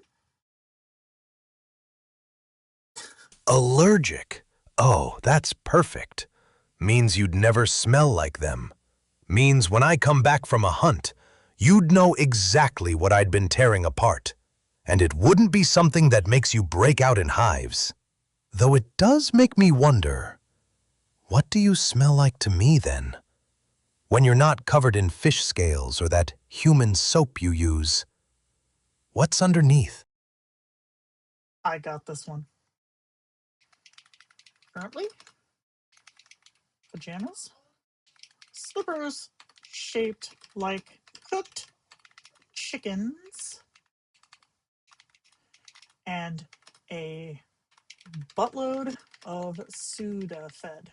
D: Allergic. Oh, that's perfect. Means you'd never smell like them. Means when I come back from a hunt, you'd know exactly what I'd been tearing apart. And it wouldn't be something that makes you break out in hives. Though it does make me wonder, what do you smell like to me then? When you're not covered in fish scales or that human soap you use, what's underneath?
B: I got this one. Currently, pajamas, slippers shaped like cooked chickens, and a buttload of Sudafed.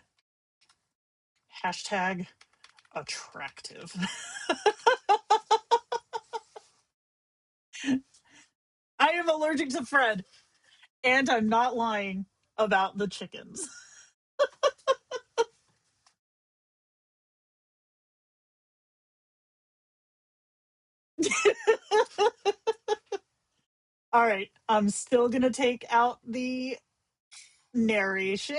B: Hashtag attractive. I am allergic to Fred, and I'm not lying about the chickens. All right, I'm still gonna take out the narration.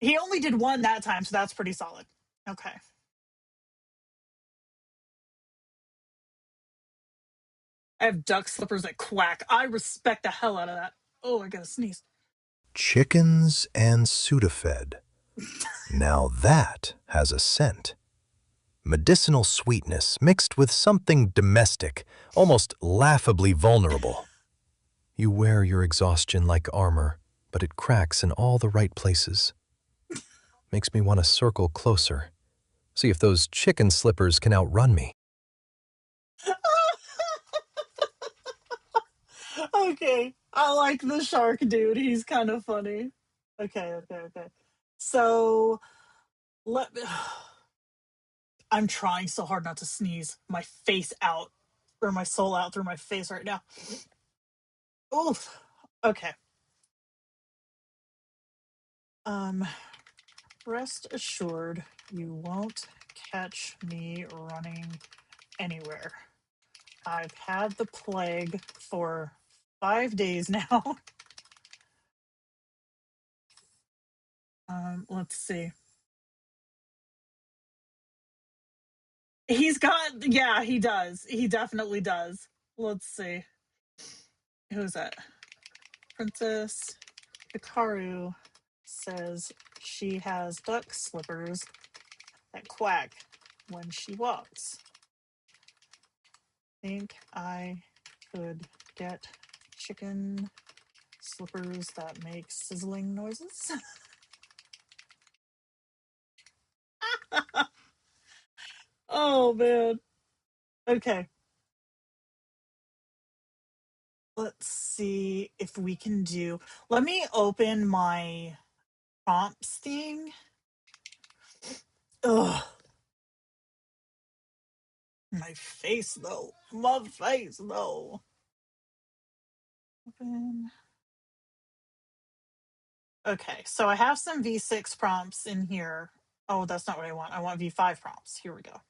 B: He only did one that time, so that's pretty solid. Okay. I have duck slippers that quack. I respect the hell out of that. Oh, I gotta sneeze.
D: Chickens and Sudafed. Now that has a scent. Medicinal sweetness mixed with something domestic, almost laughably vulnerable. You wear your exhaustion like armor, but it cracks in all the right places. Makes me want to circle closer. See if those chicken slippers can outrun me.
B: Okay, I like the shark dude. He's kind of funny. Okay. So let me. I'm trying so hard not to sneeze my face out or my soul out through my face right now. Oof. Okay. Rest assured, you won't catch me running anywhere. I've had the plague for 5 days now. Let's see. He's got, yeah, he does. He definitely does. Let's see. Who's that? Princess Hikaru says she has duck slippers that quack when she walks. Think I could get chicken slippers that make sizzling noises? Oh man. Okay. Let's see if we can do. Let me open my prompts thing. Ugh. My face though. My face though. Open. Okay, so I have some V6 prompts in here. Oh, that's not what I want. I want V5 prompts. Here we go.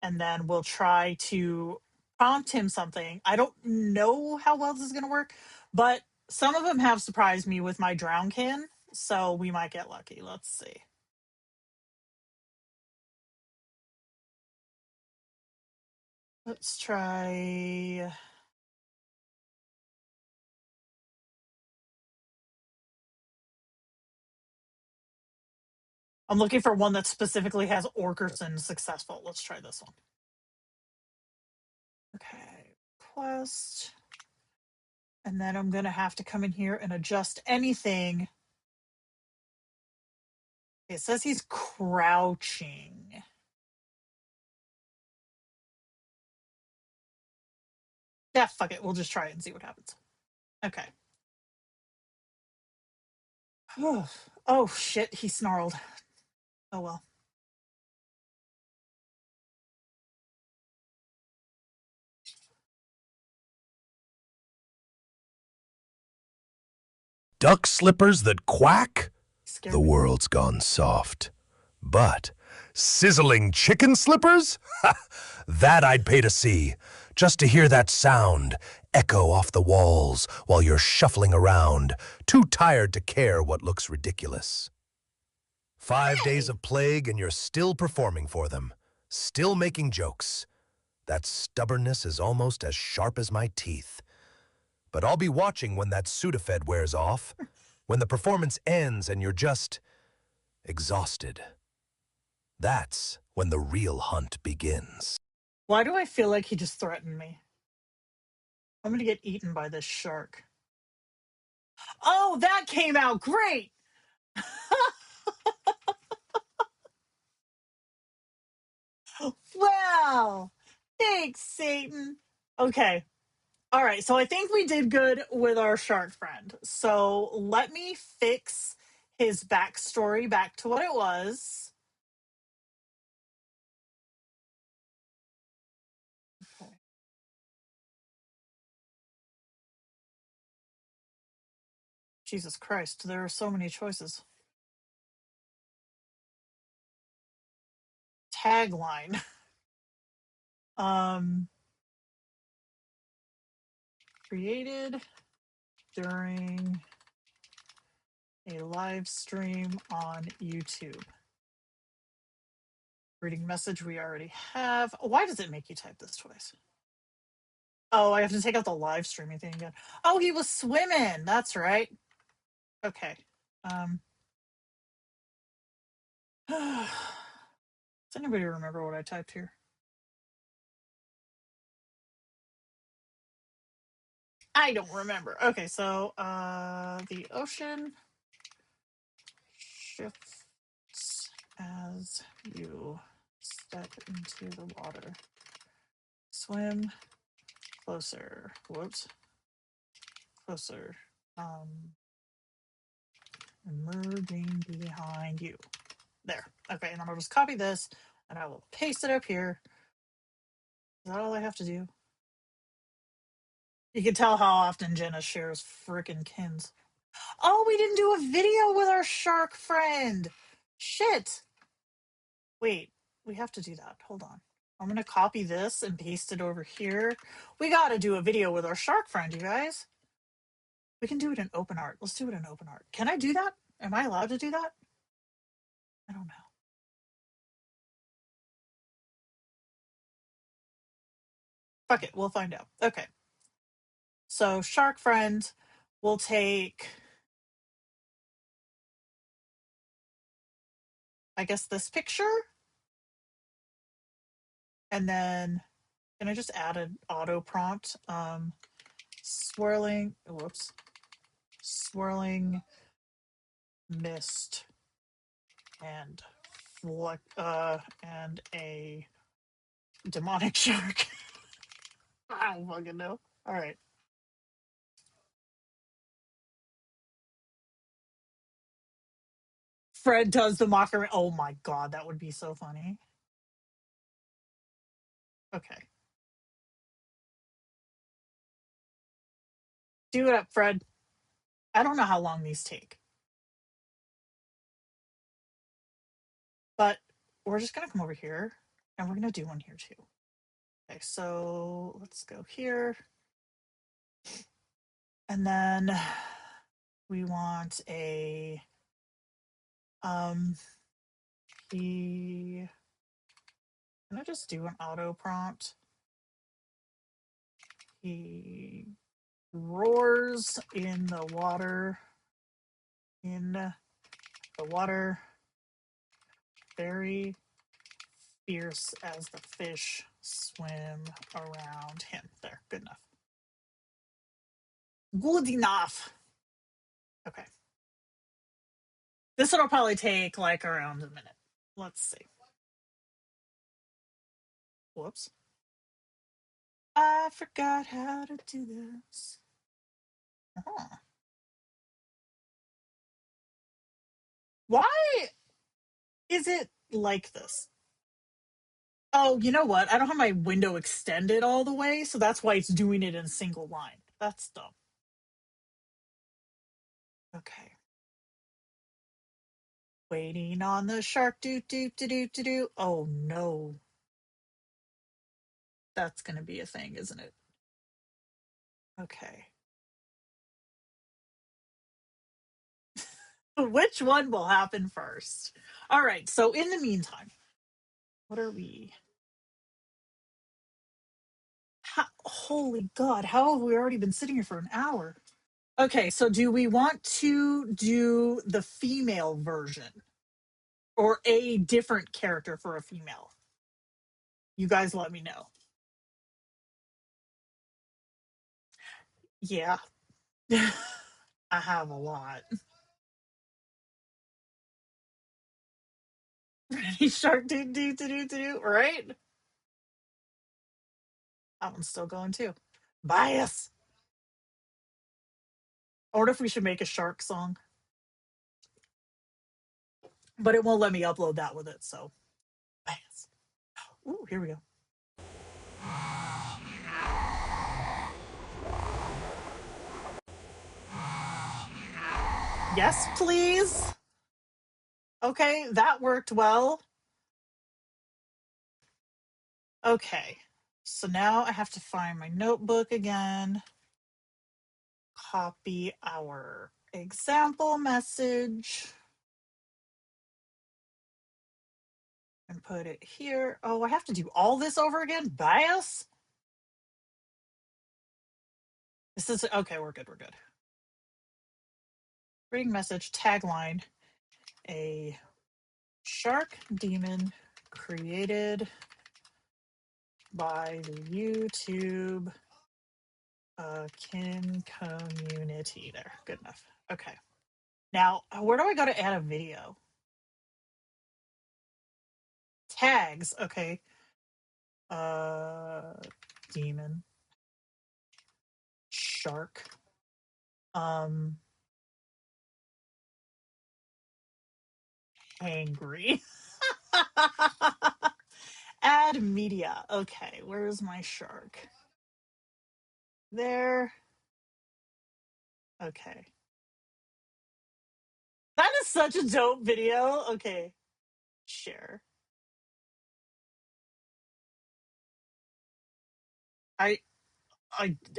B: And then we'll try to prompt him something. I don't know how well this is going to work, but some of them have surprised me with my drown can, so we might get lucky. Let's see. Let's try. I'm looking for one that specifically has Orkerson successful. Let's try this one. Okay, quest. And then I'm going to have to come in here and adjust anything. It says he's crouching. Yeah, fuck it. We'll just try it and see what happens. Okay. Oh, shit. He snarled. Oh, well.
D: Duck slippers that quack?
B: Scared
D: The
B: me.
D: world's gone soft. But sizzling chicken slippers? Ha! That I'd pay to see. Just to hear that sound echo off the walls while you're shuffling around, too tired to care what looks ridiculous. 5 days of plague and you're still performing for them. Still making jokes. That stubbornness is almost as sharp as my teeth. But I'll be watching when that Sudafed wears off, when the performance ends and you're just exhausted. That's when the real hunt begins.
B: Why do I feel like he just threatened me? I'm going to get eaten by this shark. Oh, that came out great. Wow. Thanks, Satan. Okay. All right. So I think we did good with our shark friend. So let me fix his backstory back to what it was. Okay. Jesus Christ. There are so many choices. Tagline. Created during a live stream on YouTube. Reading message we already have. Why does it make you type this twice? Oh, I have to take out the live streaming thing again. Oh, he was swimming. That's right. Okay. Does anybody remember what I typed here? I don't remember. Okay, so the ocean shifts as you step into the water. Swim closer. Whoops. Closer. Emerging behind you. There. Okay, and I'm gonna just copy this and I will paste it up here. Is that all I have to do? You can tell how often Jenna shares frickin' kins. Oh, we didn't do a video with our shark friend. Shit. Wait, we have to do that. Hold on. I'm going to copy this and paste it over here. We got to do a video with our shark friend, you guys. We can do it in open art. Let's do it in open art. Can I do that? Am I allowed to do that? I don't know. Fuck it. We'll find out. Okay. So, shark friend, we'll take, I guess, this picture. And then, can I just add an auto prompt? Swirling, whoops, swirling mist and and a demonic shark. I don't fucking know. All right. Fred does the mockery. Oh my god, that would be so funny. Okay. Do it up, Fred. I don't know how long these take, but we're just gonna come over here and we're gonna do one here too. Okay, so let's go here. And then we want a can I just do an auto prompt? He roars in the water. In the water. Very fierce as the fish swim around him. There, good enough. Good enough. Okay. This one will probably take like around a minute. Let's see. Whoops. I forgot how to do this. Uh-huh. Why is it like this? Oh, you know what? I don't have my window extended all the way, so that's why it's doing it in a single line. That's dumb. Okay. Waiting on the shark. Do do do do do do. Oh no. That's gonna be a thing, isn't it? Okay. Which one will happen first? All right. So in the meantime, what are we? Holy God! How have we already been sitting here for an hour? Okay. So do we want to do the female version or a different character for a female? You guys let me know. Yeah. I have a lot. Ready, shark, do, right? That one's still going too. Bias. I wonder if we should make a shark song, but it won't let me upload that with it. So, bias. Ooh, here we go. Yes, please. Okay, that worked well. Okay, so now I have to find my notebook again. Copy our example message and put it here. Oh, I have to do all this over again? Bias? This is okay. We're good. We're good. Reading message tagline: a shark demon created by the YouTube kin community. There, good enough. Okay. Now, where do I go to add a video? Tags. Okay. Demon. Shark. Angry. Add media. Okay, where's my shark? There. Okay. That is such a dope video. Okay. Share. I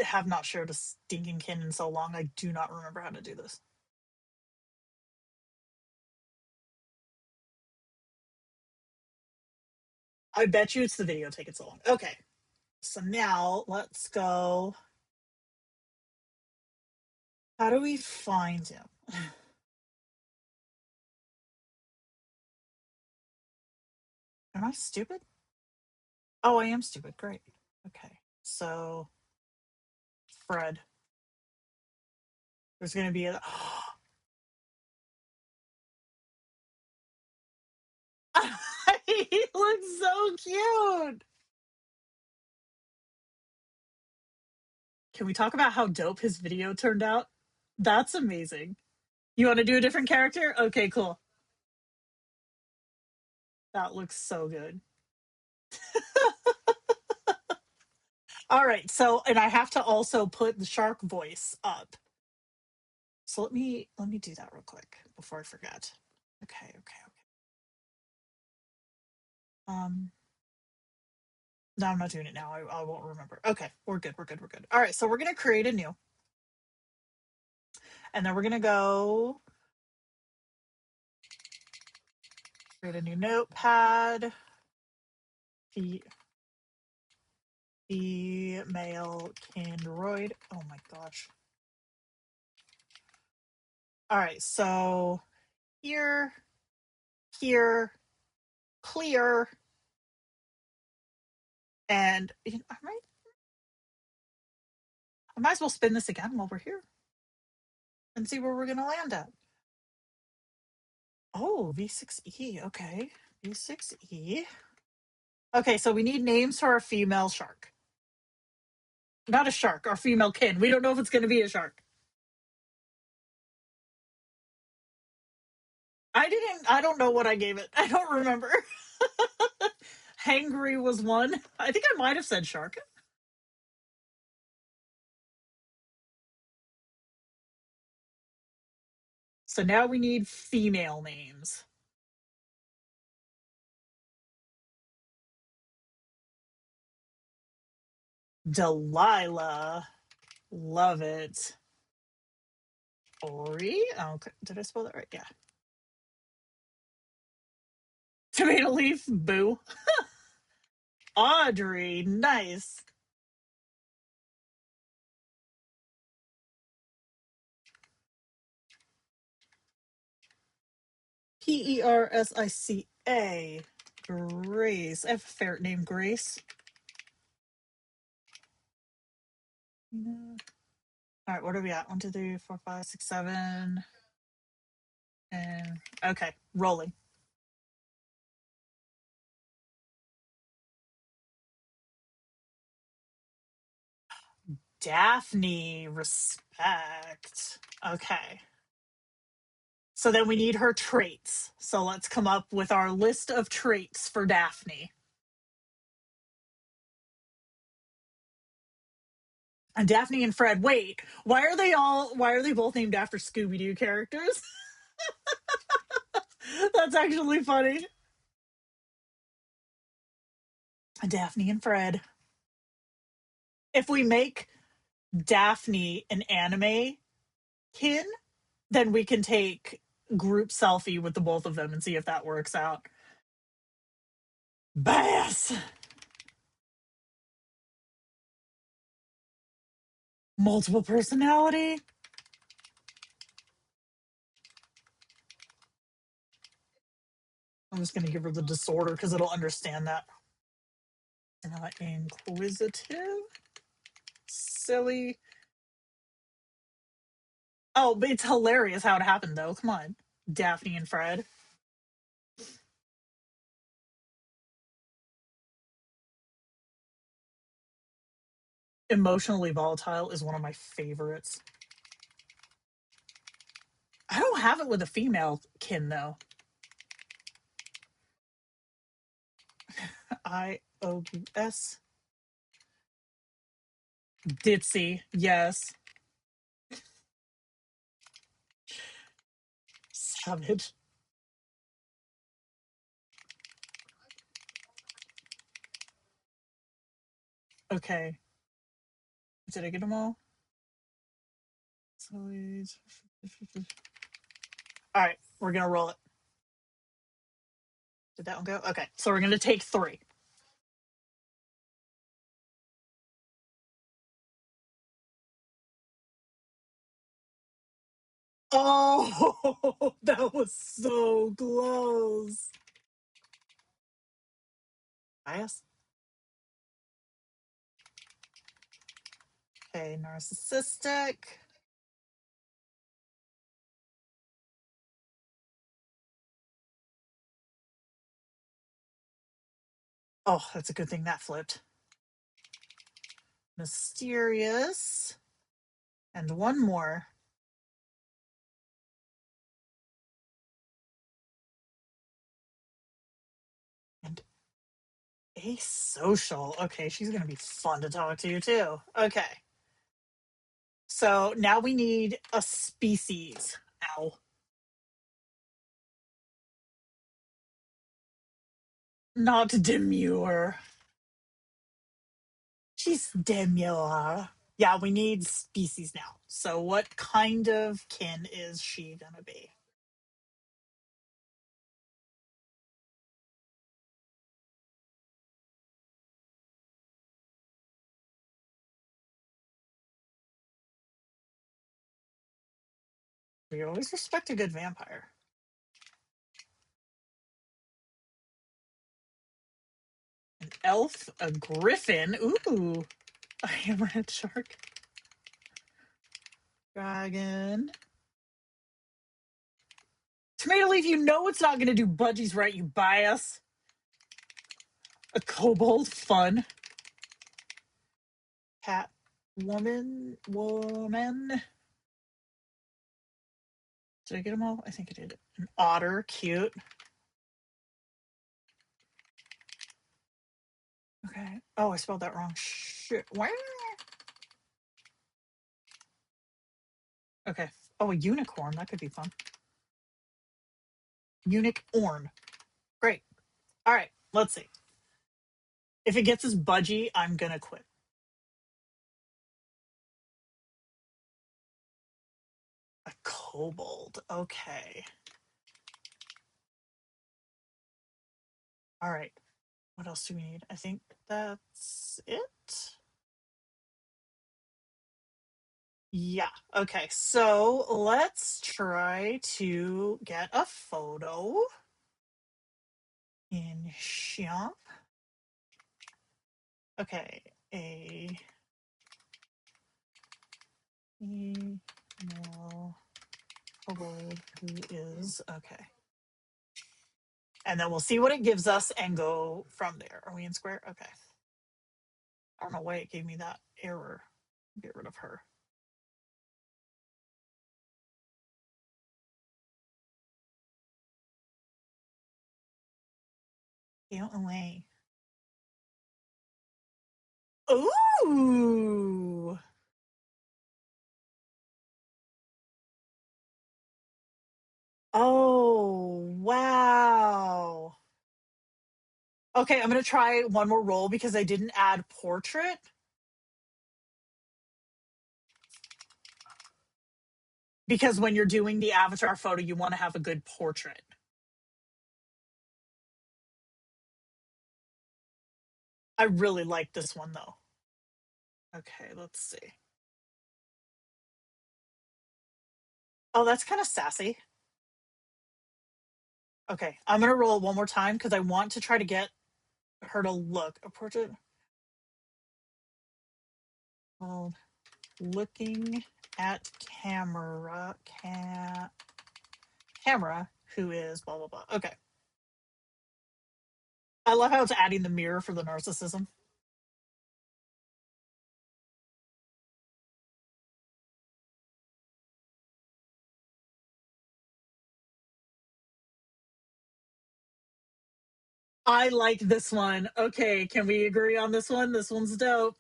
B: have not shared a stinking kin in so long. I do not remember how to do this. I bet you it's the video taking so long. Okay. So now let's go. How do we find him? Am I stupid? Oh, I am stupid. Great. Okay. So, Fred. There's going to be a. He looks so cute. Can we talk about how dope his video turned out? That's amazing. You want to do a different character? Okay, cool. That looks so good. All right, so and I have to also put the shark voice up. So let me do that real quick before I forget. Okay. No, I'm not doing it now. I won't remember. Okay, we're good. All right, so we're gonna create a new, and then we're gonna go create a new notepad. Female Kindroid. Oh my gosh. All right, so here, clear, and I might as well spin this again while we're here and see where we're gonna land at. Oh, V6E. Okay, V6E. Okay, so we need names for our female shark. Not a shark, our female kin. We don't know if it's going to be a shark. I don't know what I gave it. I don't remember. Hangry was one. I think I might have said shark. So now we need female names. Delilah. Love it. Ori. Oh, okay. Did I spell that right? Yeah. Tomato leaf. Boo. Audrey. Nice. Persica. Grace. I have a ferret named Grace. All right, what are we at? 1, 2, 3, 4, 5, 6, 7. And okay, rolling. Daphne, respect. Okay. So then we need her traits. So let's come up with our list of traits for Daphne. And Daphne and Fred, wait, why are they both named after Scooby-Doo characters? That's actually funny. Daphne and Fred. If we make Daphne an anime kin, then we can take group selfie with the both of them and see if that works out. Bass. Multiple personality. I'm just going to give her the disorder because it'll understand that. Inquisitive. Silly. Oh, but it's hilarious how it happened, though. Come on. Daphne and Fred. Emotionally volatile is one of my favorites. I don't have it with a female kin, though. IOUS. Ditzy. Yes. Savage. Okay. Did I get them all? All right, we're gonna roll it. Did that one go? Okay, so we're gonna take 3. Oh, that was so close. Bias. Okay, narcissistic. Oh, that's a good thing that flipped. Mysterious. And one more. And asocial. Okay, she's gonna be fun to talk to too. Okay. So now we need a species. Ow. Not demure. She's demure. Yeah, we need species now. So what kind of kin is she gonna be? We always respect a good vampire. An elf, a griffin. Ooh, a hammerhead shark. Dragon. Tomato leaf, you know it's not gonna do budgies right, you bias. A kobold, fun. Cat, woman. Did I get them all? I think I did. An otter, cute. Okay. Oh, I spelled that wrong. Shit. Where? Okay. Oh, a unicorn. That could be fun. Unicorn. Great. All right. Let's see. If it gets us budgie, I'm going to quit. A kobold. Okay. All right. What else do we need? I think that's it. Yeah. Okay. So let's try to get a photo in Shop. Okay. A female kobold who is okay. And then we'll see what it gives us and go from there. Are we in square? Okay. I don't know why it gave me that error. Get rid of her. Get away. Ooh. Oh, wow. Okay, I'm going to try one more roll because I didn't add portrait. Because when you're doing the avatar photo, you want to have a good portrait. I really like this one though. Okay, let's see. Oh, that's kind of sassy. Okay, I'm gonna roll it one more time because I want to try to get her to look. A portrait called "Looking at Camera, who is blah blah blah." Okay, I love how it's adding the mirror for the narcissism. I like this one. Okay, can we agree on this one? This one's dope.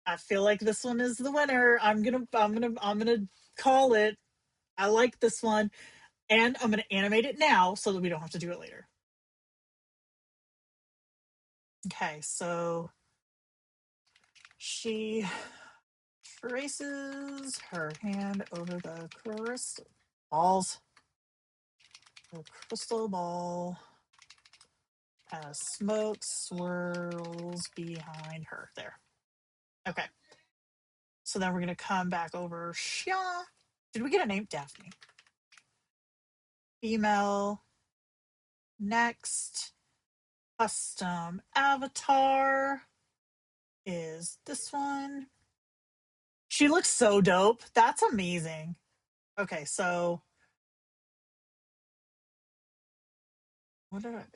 B: I feel like this one is the winner. I'm gonna call it. I like this one, and I'm gonna animate it now so that we don't have to do it later. Okay, so she traces her hand over the crystal balls. The crystal ball as smoke swirls behind her. There. Okay. So then we're gonna come back over. Shia. Did we get a name? Daphne. Female. Next. Custom avatar is this one. She looks so dope. That's amazing. Okay, so what did I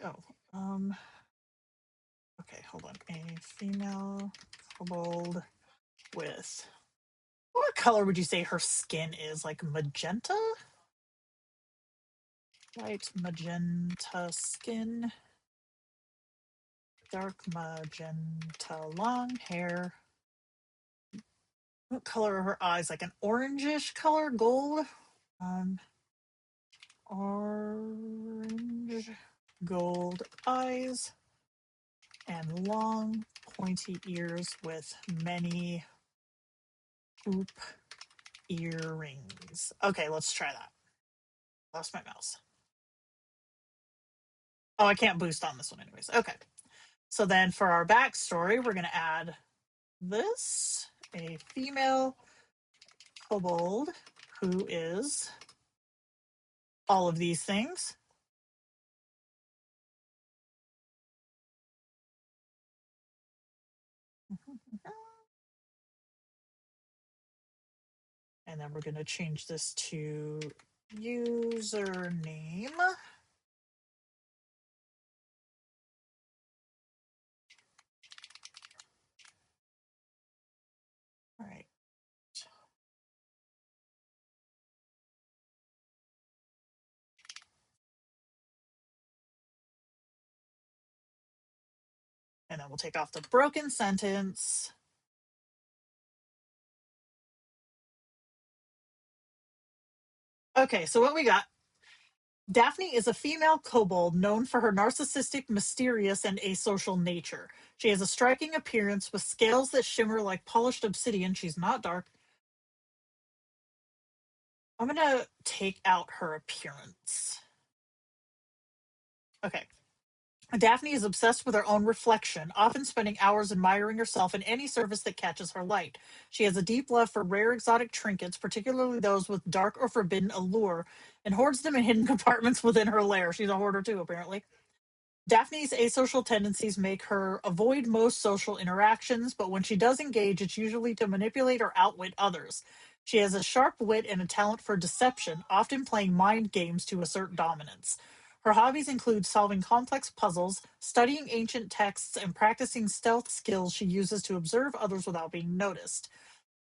B: okay, hold on. A female kobold with what color would you say her skin is? Like magenta? Light magenta skin. Dark magenta long hair. What color are her eyes? Like an orangish color, gold? Orange gold eyes and long pointy ears with many hoop earrings. Okay, let's try that. Lost my mouse. Oh, I can't boost on this one anyways. Okay. So then for our backstory, we're going to add this, a female kobold who is all of these things. And then we're going to change this to username. All right. And then we'll take off the broken sentence. Okay, so what we got. Daphne is a female kobold known for her narcissistic, mysterious, and asocial nature. She has a striking appearance with scales that shimmer like polished obsidian. She's not dark. I'm going to take out her appearance. Okay. Daphne is obsessed with her own reflection, often spending hours admiring herself in any surface that catches her light. She has a deep love for rare exotic trinkets, particularly those with dark or forbidden allure, and hoards them in hidden compartments within her lair. She's a hoarder too, apparently. Daphne's asocial tendencies make her avoid most social interactions, but when she does engage, it's usually to manipulate or outwit others. She has a sharp wit and a talent for deception, often playing mind games to assert dominance. Her hobbies include solving complex puzzles, studying ancient texts, and practicing stealth skills she uses to observe others without being noticed.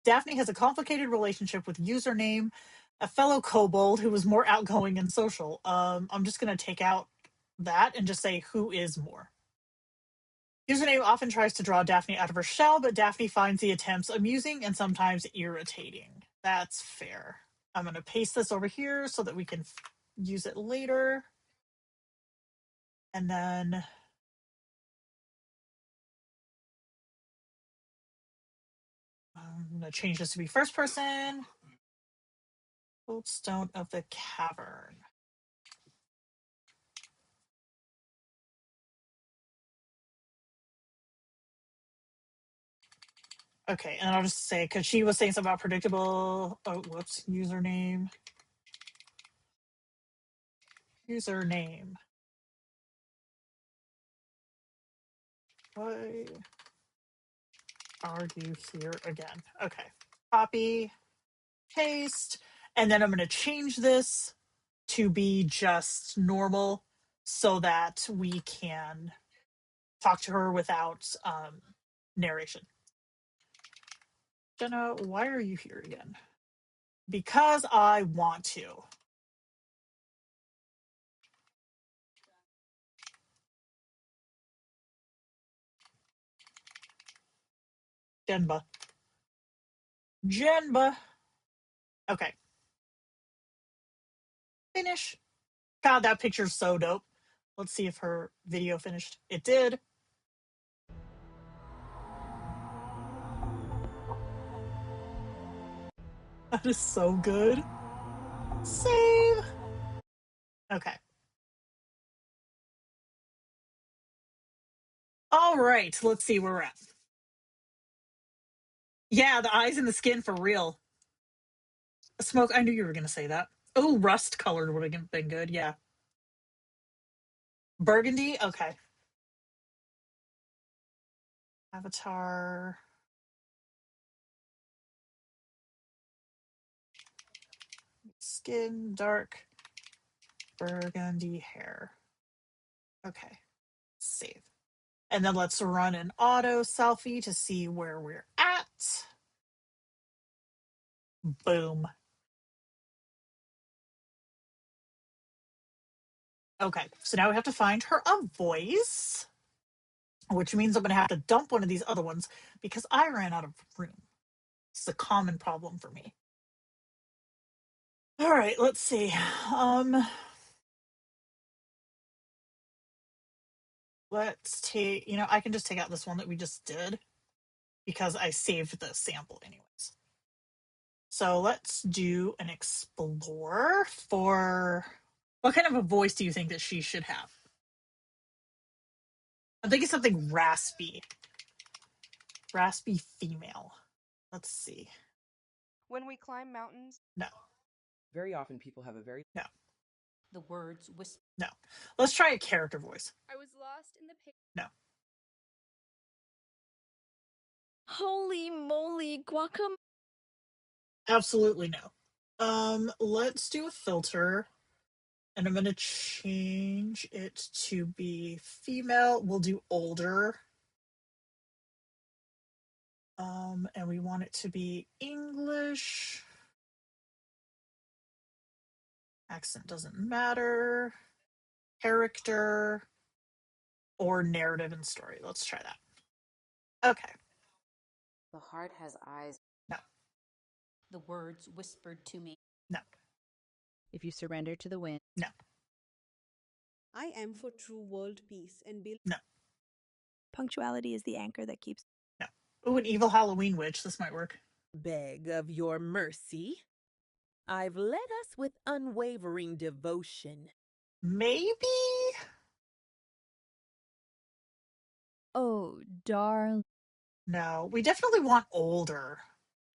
B: Daphne has a complicated relationship with Username, a fellow kobold who is more outgoing and social. I'm just going to take out that and just say who is more. Username often tries to draw Daphne out of her shell, but Daphne finds the attempts amusing and sometimes irritating. That's fair. I'm going to paste this over here so that we can use it later. And then I'm going to change this to be first person. Goldstone of the Cavern. Okay, and I'll just say, because she was saying something about predictable, oh, whoops, username. Username. Why are you here again? Okay. Copy, paste, and then I'm going to change this to be just normal so that we can talk to her without narration. Jenna, why are you here again? Because I want to. Jenba. Jenba. Okay. Finish. God, that picture's so dope. Let's see if her video finished. It did. That is so good. Save. Okay. All right. Let's see where we're at. Yeah, the eyes and the skin for real. Smoke. I knew you were going to say that. Oh, rust colored would have been good. Yeah. Burgundy. Okay. Avatar. Skin, dark, burgundy hair. Okay. Save. And then let's run an auto selfie to see where we're at. Boom. Okay, so now we have to find her a voice, which means I'm going to have to dump one of these other ones because I ran out of room. It's a common problem for me. All right, let's see. Let's take, I can just take out this one that we just did because I saved the sample anyways. So let's do an explore for, what kind of a voice do you think that she should have? I'm thinking something raspy. Raspy female. Let's see.
H: When we climb mountains.
B: No.
I: Very often people have a very.
B: No.
J: The words whisper.
B: No. Let's try a character voice.
H: I was lost in the pig.
B: No.
K: Holy moly, guacamole.
B: Absolutely no. Let's do a filter. And I'm going to change it to be female. We'll do older. And we want it to be English. Accent doesn't matter. Character or narrative and story. Let's try that. Okay.
J: The heart has eyes.
B: No.
J: The words whispered to me.
B: No.
L: If you surrender to the wind.
B: No.
M: I am for true world peace and build.
B: No.
K: Punctuality is the anchor that keeps.
B: No. Ooh, an evil Halloween witch. This might work.
N: Beg of your mercy. I've led us with unwavering devotion.
B: Maybe?
L: Oh, darling.
B: No, we definitely want older.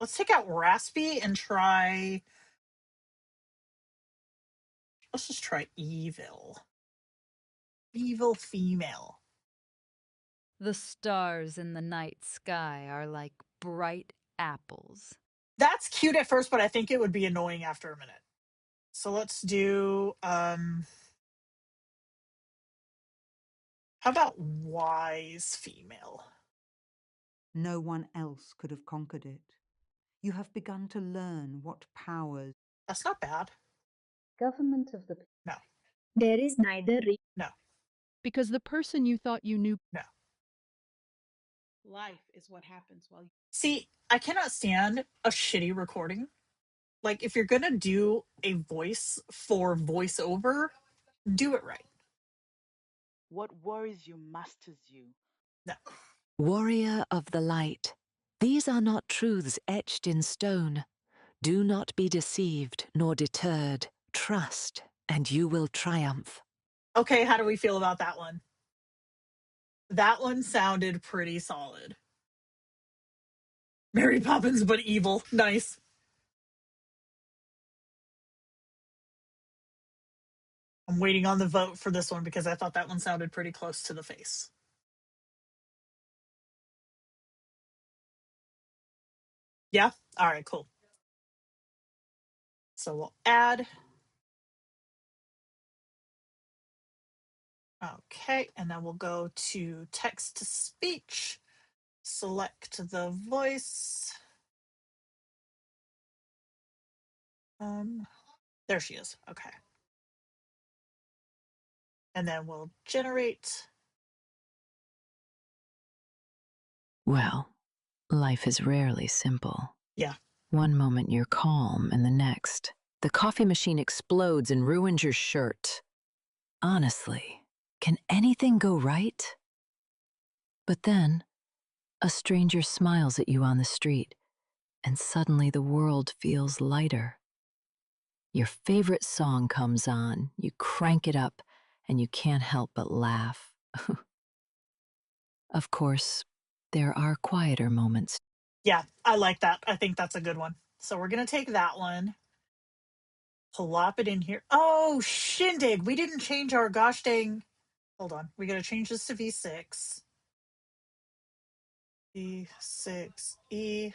B: Let's take out raspy and try. Let's just try evil. Evil female.
L: The stars in the night sky are like bright apples.
B: That's cute at first, but I think it would be annoying after a minute. So let's do how about wise female?
O: No one else could have conquered it. You have begun to learn what powers.
B: That's not bad.
P: Government of the.
B: No.
P: There is neither.
B: No.
Q: Because the person you thought you knew.
B: No.
M: Life is what happens while you.
B: See, I cannot stand a shitty recording. Like, if you're gonna do a voice for voiceover, do it right.
R: What worries you masters you.
B: No.
S: Warrior of the light, these are not truths etched in stone. Do not be deceived nor deterred. Trust, and you will triumph.
B: Okay, how do we feel about that one? That one sounded pretty solid. Mary Poppins, but evil. Nice. I'm waiting on the vote for this one because I thought that one sounded pretty close to the face. Yeah? All right, cool. So we'll add. Okay, and then we'll go to text to speech. Select the voice. There she is. Okay. And then we'll generate.
S: Well, life is rarely simple.
B: Yeah.
S: One moment you're calm, and the next, the coffee machine explodes and ruins your shirt. Honestly, can anything go right? But then, a stranger smiles at you on the street, and suddenly the world feels lighter. Your favorite song comes on, you crank it up, and you can't help but laugh. Of course, there are quieter moments.
B: Yeah, I like that. I think that's a good one. So we're going to take that one, plop it in here. Oh, shindig. We didn't change our gosh dang. Hold on. We got to change this to V6. V6E.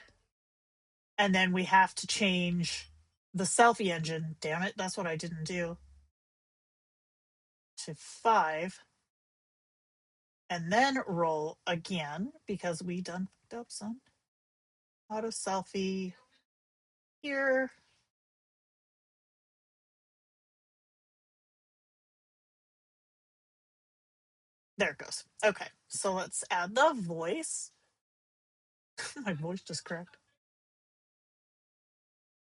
B: And then we have to change the selfie engine. Damn it. That's what I didn't do. To 5. And then roll again because we done fucked up, son. Auto selfie here. There it goes. Okay, so let's add the voice. My voice just cracked.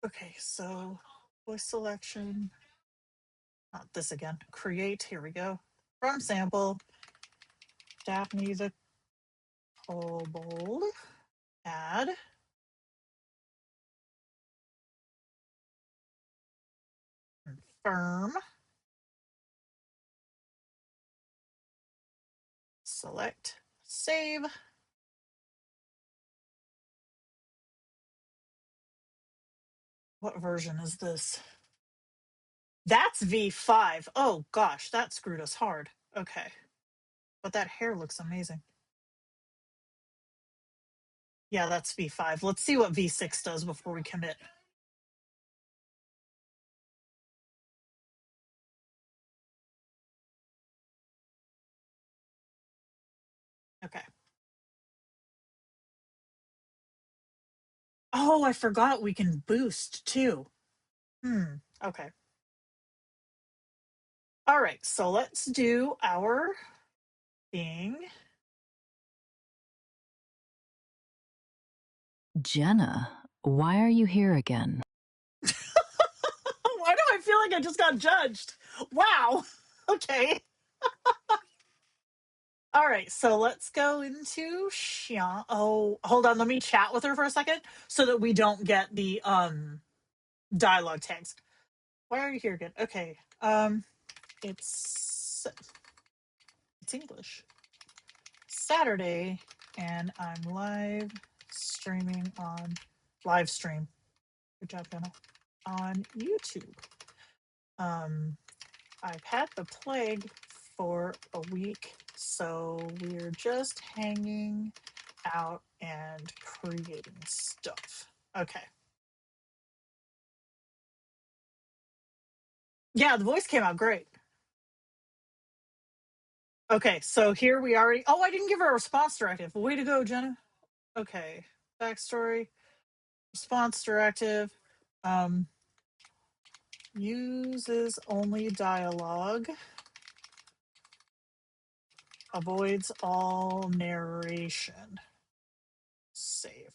B: Okay, so voice selection. Not this again. Create. Here we go. From sample. Daphne the kobold. Add. Confirm. Select. Save. What version is this? That's V5. Oh gosh, that screwed us hard. Okay. But that hair looks amazing. Yeah, that's V5. Let's see what V6 does before we commit. Okay. Oh, I forgot we can boost too. Okay. All right, so let's do our thing.
S: Jenna, why are you here again?
B: Why do I feel like I just got judged? Wow. Okay. All right, so let's go into Xian. Oh, hold on. Let me chat with her for a second so that we don't get the dialogue tags. Why are you here again? Okay. It's English. Saturday, and I'm live stream. Good job, Jenna. On YouTube. I've had the plague for a week, so we're just hanging out and creating stuff. Okay. Yeah, the voice came out great. Okay, so here we already. Oh, I didn't give her a response directive. Way to go, Jenna. Okay, backstory, response directive. Uses only dialogue. Avoids all narration. Save.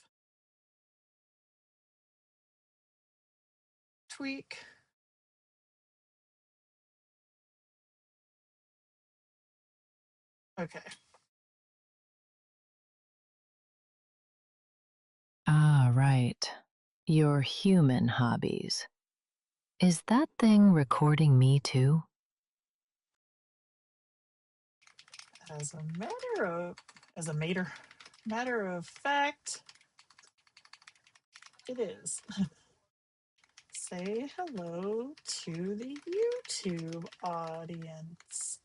B: Tweak. Okay.
S: Ah, right. Your human hobbies. Is that thing recording me too?
B: As a matter of fact, it is. say hello to the YouTube audience.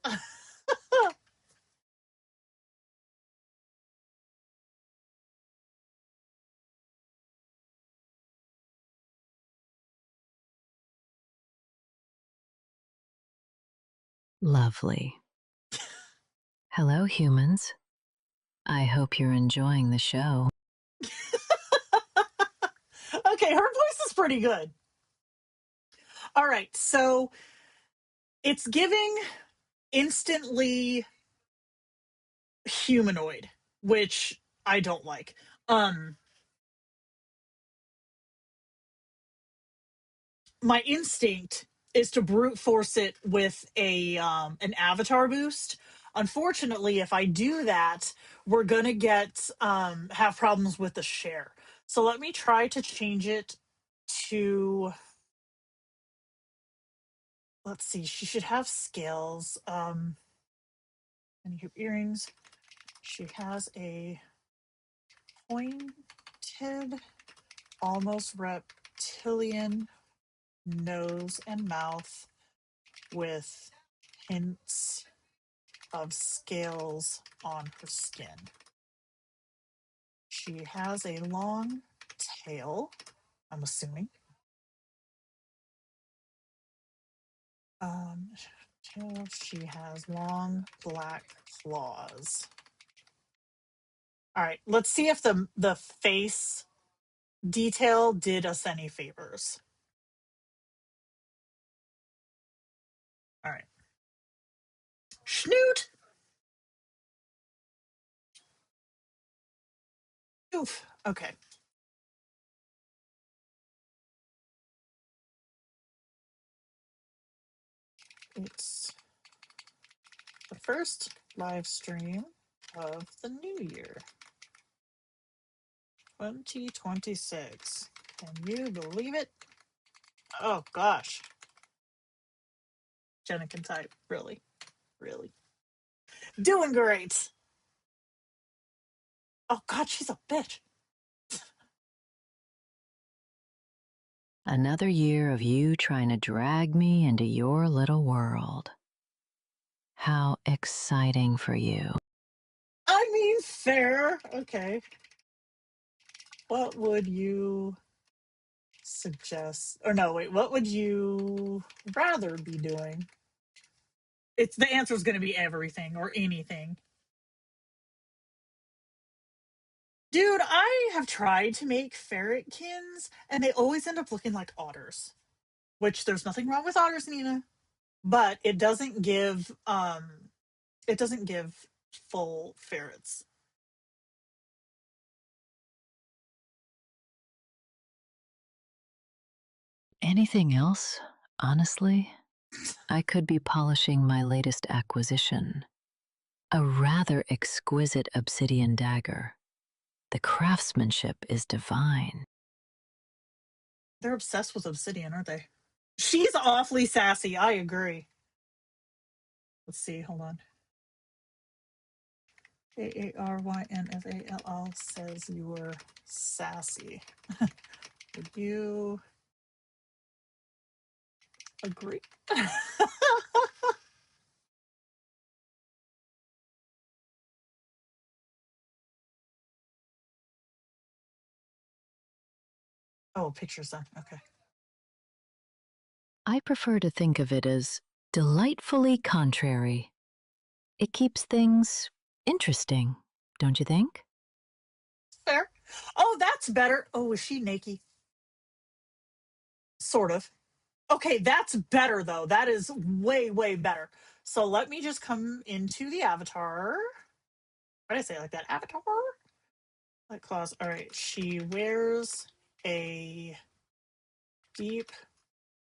S: Lovely. Hello, humans. I hope you're enjoying the show.
B: Okay, her voice is pretty good. All right, so it's giving instantly humanoid, which I don't like. My instinct is to brute force it with an avatar boost. Unfortunately, if I do that, we're gonna get have problems with the share. So let me try to change it to, let's see, she should have scales. And her earrings. She has a pointed, almost reptilian nose and mouth with hints of scales on her skin. She has a long tail, I'm assuming. She has long black claws. All right, let's see if the face detail did us any favors. All right. Schnoot! Oof. Okay. It's the first live stream of the new year, 2026. Can you believe it? Oh gosh. Jenna can type. Really? Really? Doing great. Oh god, she's a bitch.
S: Another year of you trying to drag me into your little world. How exciting for you.
B: I mean, fair. Okay. What would you suggest? Or no, wait, what would you rather be doing? It's the answer is going to be everything or anything. Dude, I have tried to make ferretkins and they always end up looking like otters. Which there's nothing wrong with otters, Nina, but it doesn't give full ferrets.
S: Anything else? Honestly, I could be polishing my latest acquisition. A rather exquisite obsidian dagger. The craftsmanship is divine.
B: They're obsessed with obsidian, aren't they? She's awfully sassy. I agree. Let's see. Hold on. AARYNFALL says you were sassy. Would you agree? Oh, pictures then. Okay.
S: I prefer to think of it as delightfully contrary. It keeps things interesting, don't you think?
B: Fair. Oh, that's better. Oh, is she naked? Sort of. Okay, that's better though. That is way, way better. So let me just come into the avatar. Why did I say it like that? Avatar? Like claws. All right. She wears a deep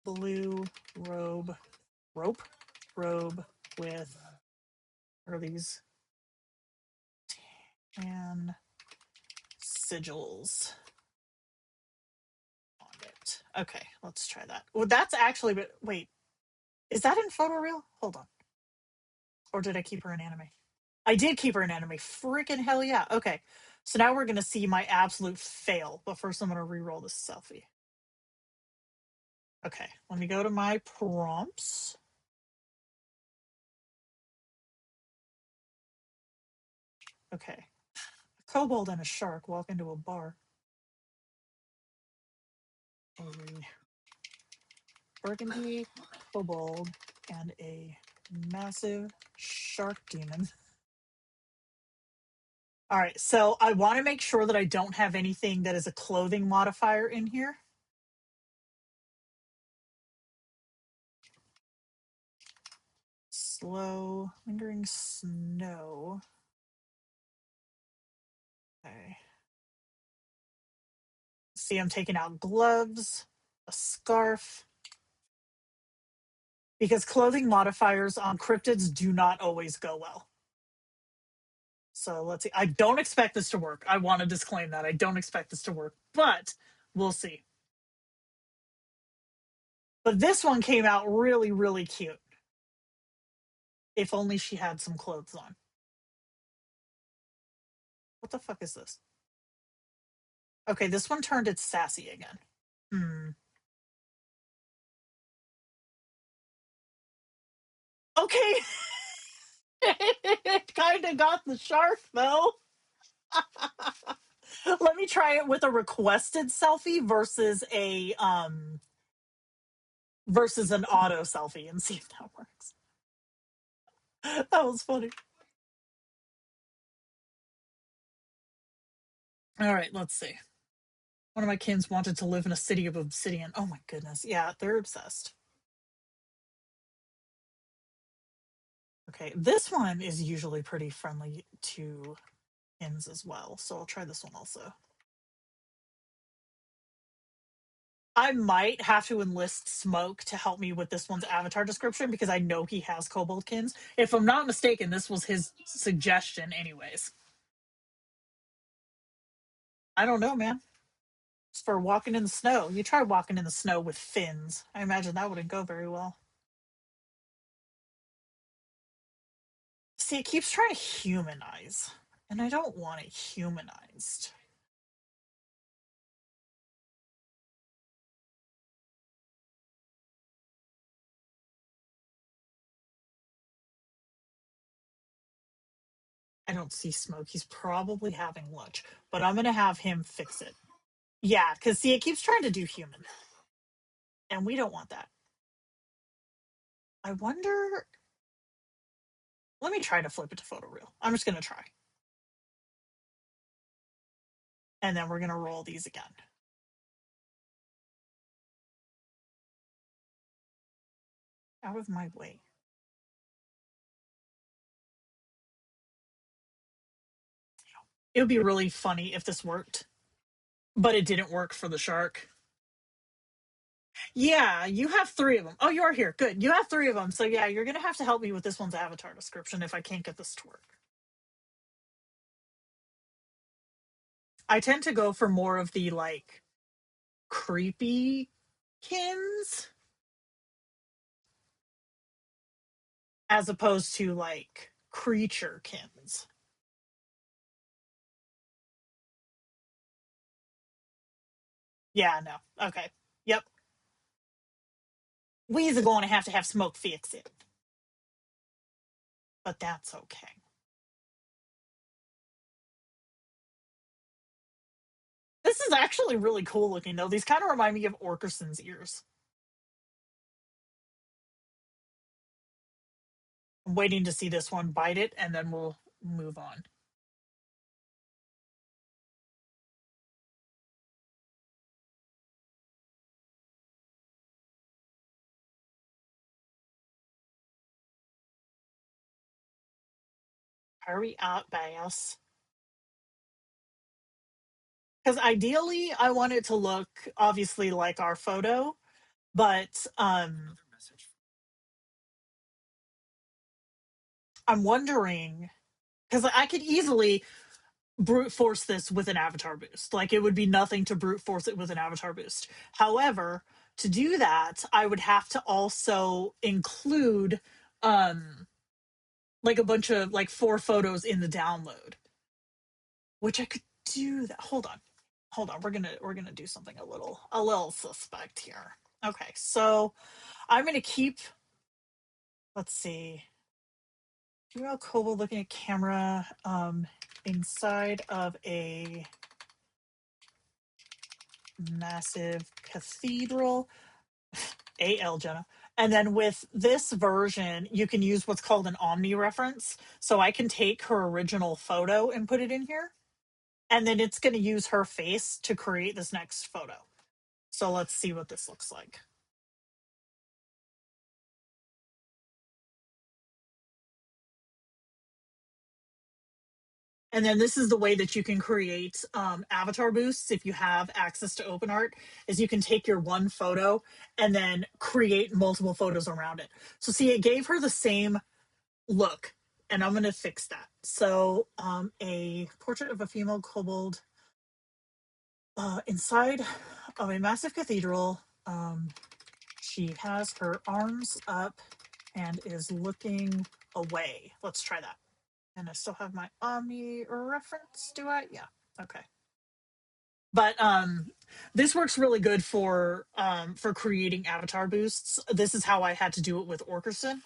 B: blue robe with, what are these? Tan sigils on it. Okay, let's try that. Well, that's actually, but wait, is that in photoreal? Hold on. Or did I keep her in anime? I did keep her in anime. Freaking hell yeah. Okay, so now we're going to see my absolute fail. But first I'm going to re-roll this selfie. Okay, let me go to my prompts. Okay. A kobold and a shark walk into a bar. A burgundy kobold and a massive shark demon. All right, so I want to make sure that I don't have anything that is a clothing modifier in here. Slow, lingering snow. Okay. See, I'm taking out gloves, a scarf, because clothing modifiers on cryptids do not always go well. So let's see. I don't expect this to work. I want to disclaim that. I don't expect this to work, but we'll see. But this one came out really, really cute. If only she had some clothes on. What the fuck is this? Okay, this one turned its sassy again. Okay. It kind of got the shark, though. Let me try it with a requested selfie versus an auto selfie and see if that works. That was funny. All right, let's see. One of my kids wanted to live in a city of obsidian. Oh my goodness. Yeah, they're obsessed. Okay, this one is usually pretty friendly to hens as well, so I'll try this one also. I might have to enlist Smoke to help me with this one's avatar description because I know he has koboldkins. If I'm not mistaken, this was his suggestion anyways. I don't know, man. It's for walking in the snow. You try walking in the snow with fins. I imagine that wouldn't go very well. See, it keeps trying to humanize, and I don't want it humanized. I don't see Smoke. He's probably having lunch, but I'm going to have him fix it. Yeah, because see, it keeps trying to do human, and we don't want that. I wonder. Let me try to flip it to photoreal. I'm just going to try. And then we're going to roll these again. Out of my way. It would be really funny if this worked, but it didn't work for the shark. Yeah, you have 3 of them. Oh, you are here. Good. You have 3 of them. So yeah, you're going to have to help me with this one's avatar description if I can't get this to work. I tend to go for more of the like creepy kins as opposed to like creature kins. Yeah, no. Okay. Yep. We's going to have Smoke fix it. But that's okay. This is actually really cool looking, though. These kind of remind me of Orkerson's ears. I'm waiting to see this one bite it, and then we'll move on. Hurry up, bass. Because ideally, I want it to look obviously like our photo, but I'm wondering because I could easily brute force this with an avatar boost. Like it would be nothing to brute force it with an avatar boost. However, to do that, I would have to also include like a bunch of like 4 photos in the download, which I could do that. Hold on. We're gonna do something a little suspect here. Okay, so I'm going to keep, let's see, female kobold looking at camera inside of a massive cathedral. AL, Jenna. And then with this version, you can use what's called an omni reference. So I can take her original photo and put it in here. And then it's going to use her face to create this next photo. So let's see what this looks like. And then this is the way that you can create avatar boosts if you have access to OpenArt, is you can take your one photo and then create multiple photos around it. So see, it gave her the same look, and I'm going to fix that. So a portrait of a female kobold inside of a massive cathedral. She has her arms up and is looking away. Let's try that. And I still have my Omni reference, do I? Yeah, okay. But this works really good for creating avatar boosts. This is how I had to do it with Orkerson,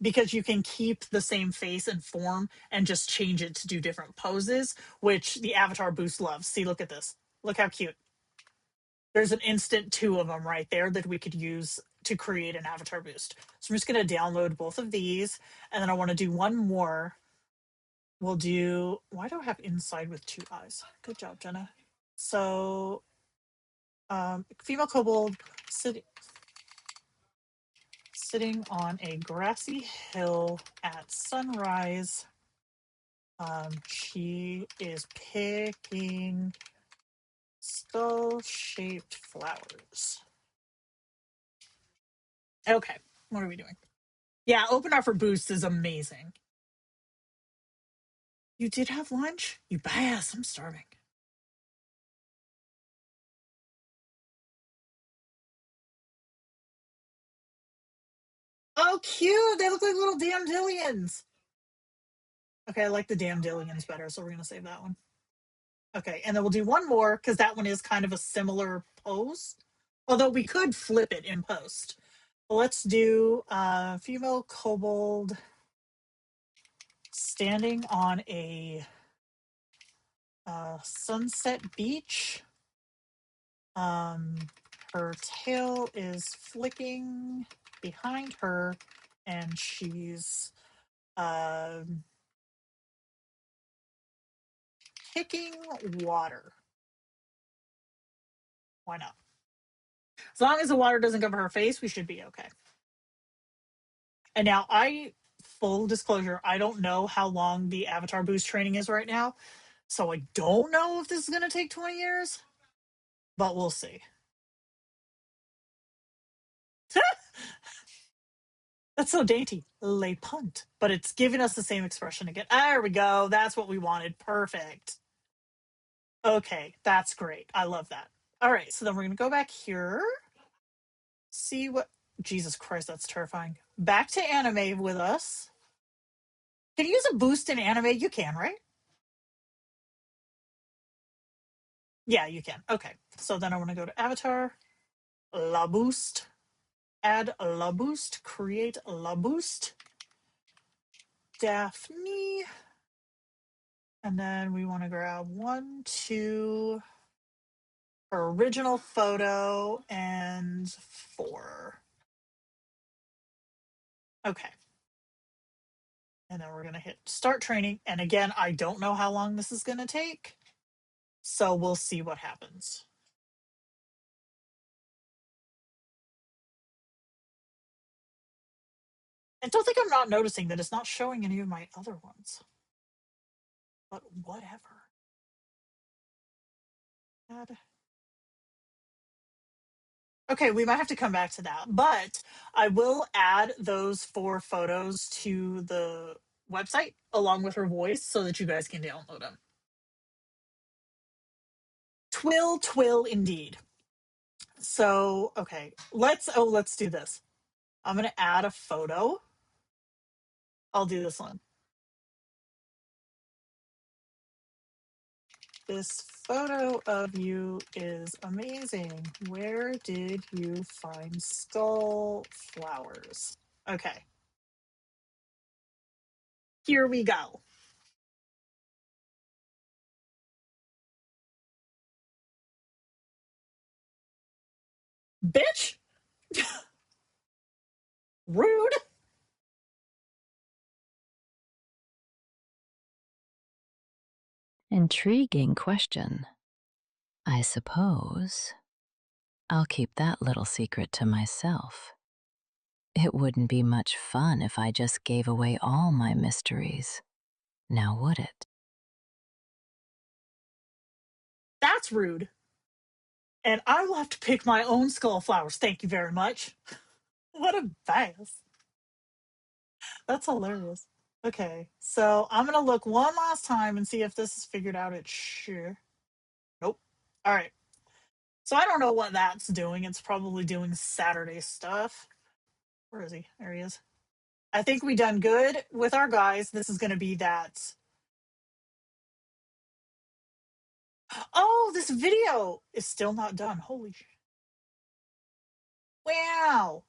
B: because you can keep the same face and form and just change it to do different poses, which the avatar boost loves. See, look at this. Look how cute. There's an instant 2 of them right there that we could use to create an avatar boost. So I'm just going to download both of these, and then I want to do one more. We'll do, why do I have inside with 2 eyes? Good job, Jenna. So female kobold sitting on a grassy hill at sunrise. She is picking skull-shaped flowers. Okay, what are we doing? Yeah, open offer boost is amazing. You did have lunch? You badass, I'm starving. Oh, cute! They look like little dandelions. Okay, I like the dandelions better, so we're going to save that one. Okay, and then we'll do one more, because that one is kind of a similar pose. Although we could flip it in post. Let's do female kobold standing on a sunset beach. Her tail is flicking behind her, and she's kicking water. Why not? As long as the water doesn't cover her face, we should be okay. And now full disclosure, I don't know how long the avatar boost training is right now. So I don't know if this is going to take 20 years, but we'll see. That's so dainty. Le punt. But it's giving us the same expression again. There we go. That's what we wanted. Perfect. Okay, that's great. I love that. All right, so then we're going to go back here. See what... Jesus Christ, that's terrifying. Back to anime with us. Can you use a boost in anime? You can, right? Yeah, you can. Okay, so then I want to go to Avatar. La Boost. Add La Boost. Create La Boost. Daphne. And then we want to grab 1, 2, her original photo, and 4. Okay. And then we're going to hit start training. And again, I don't know how long this is going to take. So we'll see what happens. And don't think I'm not noticing that it's not showing any of my other ones. But whatever. Add. Okay, we might have to come back to that, but I will add those 4 photos to the website along with her voice so that you guys can download them. Twill indeed. So, okay, let's do this. I'm going to add a photo. I'll do this one. This photo of you is amazing. Where did you find skull flowers? Okay. Here we go. Bitch! Rude!
S: Intriguing question. I suppose I'll keep that little secret to myself. It wouldn't be much fun if I just gave away all my mysteries. Now would it?
B: That's rude. And I will have to pick my own skull flowers. Thank you very much. What a bass. That's hilarious. Okay, so I'm going to look one last time and see if this is figured out. It's sure. Nope. All right. So I don't know what that's doing. It's probably doing Saturday stuff. Where is he? There he is. I think we done good with our guys. This is going to be that. Oh, this video is still not done. Holy shit. Wow.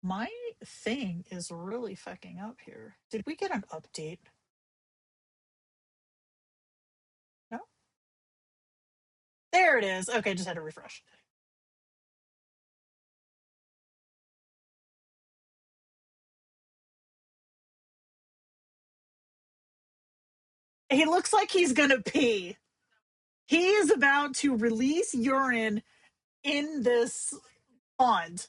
B: My thing is really fucking up here. Did we get an update? No? There it is. Okay, just had to refresh. He looks like he's gonna pee. He is about to release urine in this pond.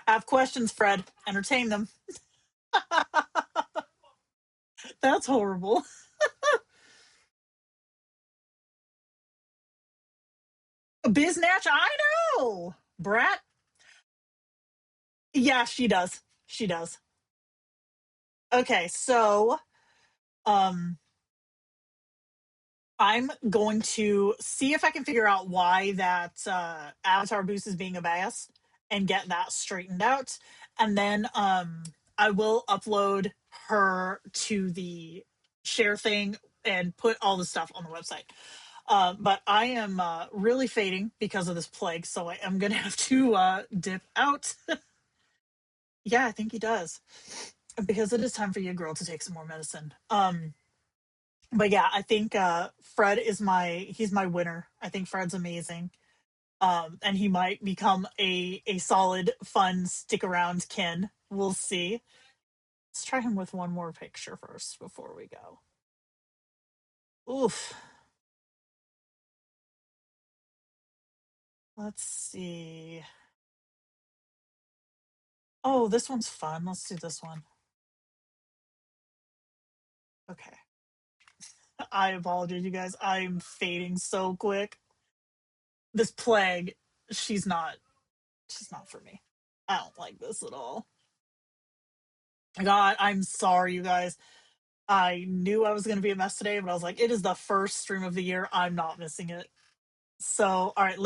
B: I have questions, Fred. Entertain them. That's horrible. Biznatch, I know. Brat. Yeah, she does. She does. Okay, so I'm going to see if I can figure out why that avatar boost is being a bias and get that straightened out. And then I will upload her to the share thing and put all the stuff on the website. But I am really fading because of this plague, so I am going to have to dip out. Yeah, I think he does. Because it is time for you, girl, to take some more medicine. But yeah, I think Fred is he's my winner. I think Fred's amazing. And he might become a solid, fun, stick around kin. We'll see. Let's try him with one more picture first before we go. Oof. Let's see. Oh, this one's fun. Let's do this one. Okay. I apologize, you guys. I'm fading so quick. This plague, she's not for me. I don't like this at all. God, I'm sorry, you guys. I knew I was going to be a mess today, but I was like, it is the first stream of the year. I'm not missing it. So, all right,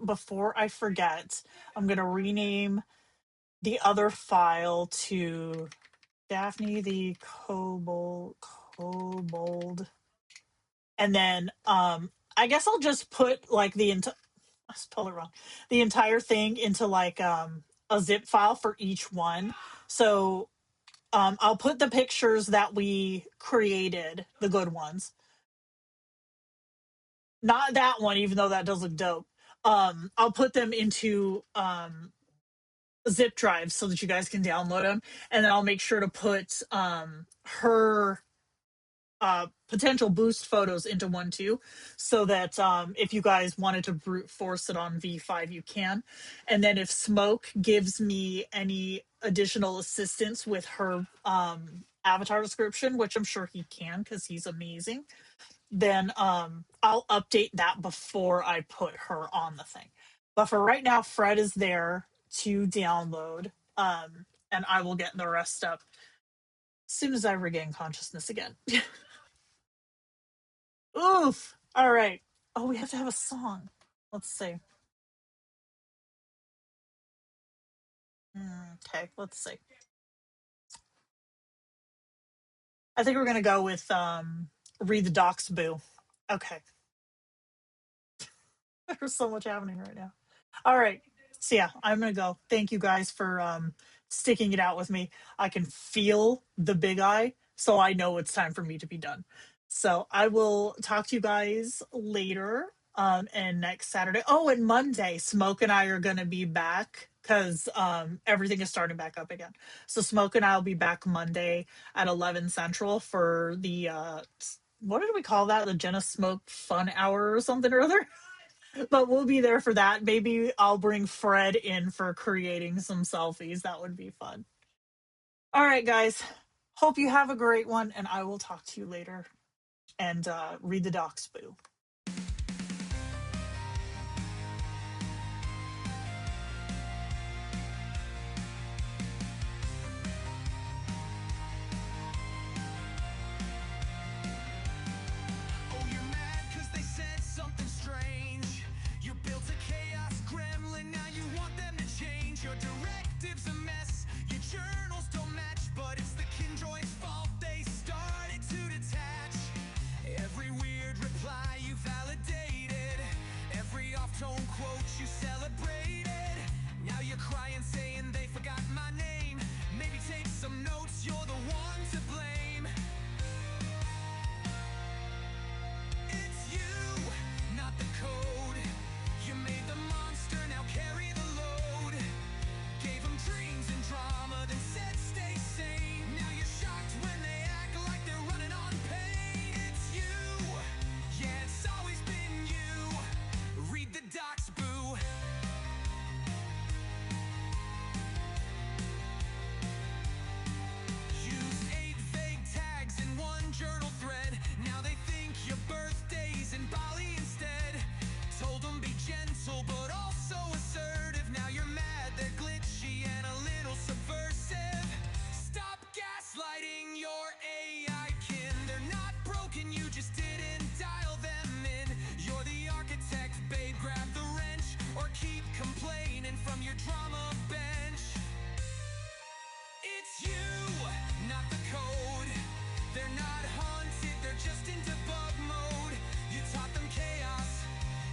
B: before I forget, I'm going to rename the other file to Daphne the Kobold. And then I guess I'll just put like I spelled it wrong. The entire thing into like a zip file for each one. So I'll put the pictures that we created, the good ones. Not that one, even though that does look dope. I'll put them into zip drives so that you guys can download them, and then I'll make sure to put her potential boost photos into one too, so that if you guys wanted to brute force it on V5, you can. And then if Smoke gives me any additional assistance with her avatar description, which I'm sure he can because he's amazing, then I'll update that before I put her on the thing. But for right now, Fred is there to download, and I will get the rest up as soon as I regain consciousness again. Oof. All right. Oh, we have to have a song. Let's see. Okay, let's see. I think we're gonna go with read the docs, boo. Okay. There's so much happening right now. All right. So yeah, I'm gonna go. Thank you guys for sticking it out with me. I can feel the big eye, so I know it's time for me to be done. So I will talk to you guys later. And next Saturday. Oh, and Monday, Smoke and I are gonna be back because everything is starting back up again. So Smoke and I will be back Monday at 11 Central for the what did we call that? The Jenna Smoke Fun Hour or something or other. But we'll be there for that. Maybe I'll bring Fred in for creating some selfies. That would be fun. All right, guys. Hope you have a great one, and I will talk to you later. And read the docs, boo.
A: Oh, you're mad 'cause they said something strange. You built a chaos gremlin, now you want them to change. Your directives a mess, your journals don't match, but it's the Kindroid's fault they started to detach. Every weird reply you validated, every off-tone quote you celebrated. Now you're crying saying they forgot my name. Maybe take some notes, you're the one to blame. It's you, not the code. You made the monster, now carry the load. Gave them dreams and drama, then said stay sane. Now you're shocked when they act like they're running on pain. It's you, yeah, it's always been you. Read the docs, boo. Use 8 vague tags in one journal thread. Now they think your birthday's in Bali instead. Told them be gentle but also assertive. Now you're mad, they're glitchy and a little subversive. Stop gaslighting your AI kin. They're not broken, you just didn't dial them in. You're the architect, babe, grab the wrench. Or keep complaining from your drama bench. It's you, not the code. They're not haunted, they're just in debug mode. You taught them chaos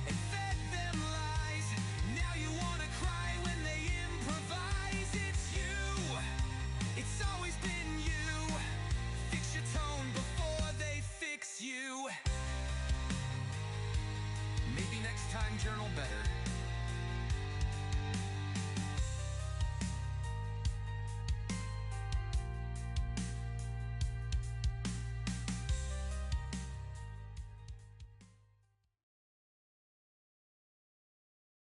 A: and fed them lies. Now you wanna cry when they improvise. It's you, it's always been you. Fix your tone before they fix you. Maybe next time journal better.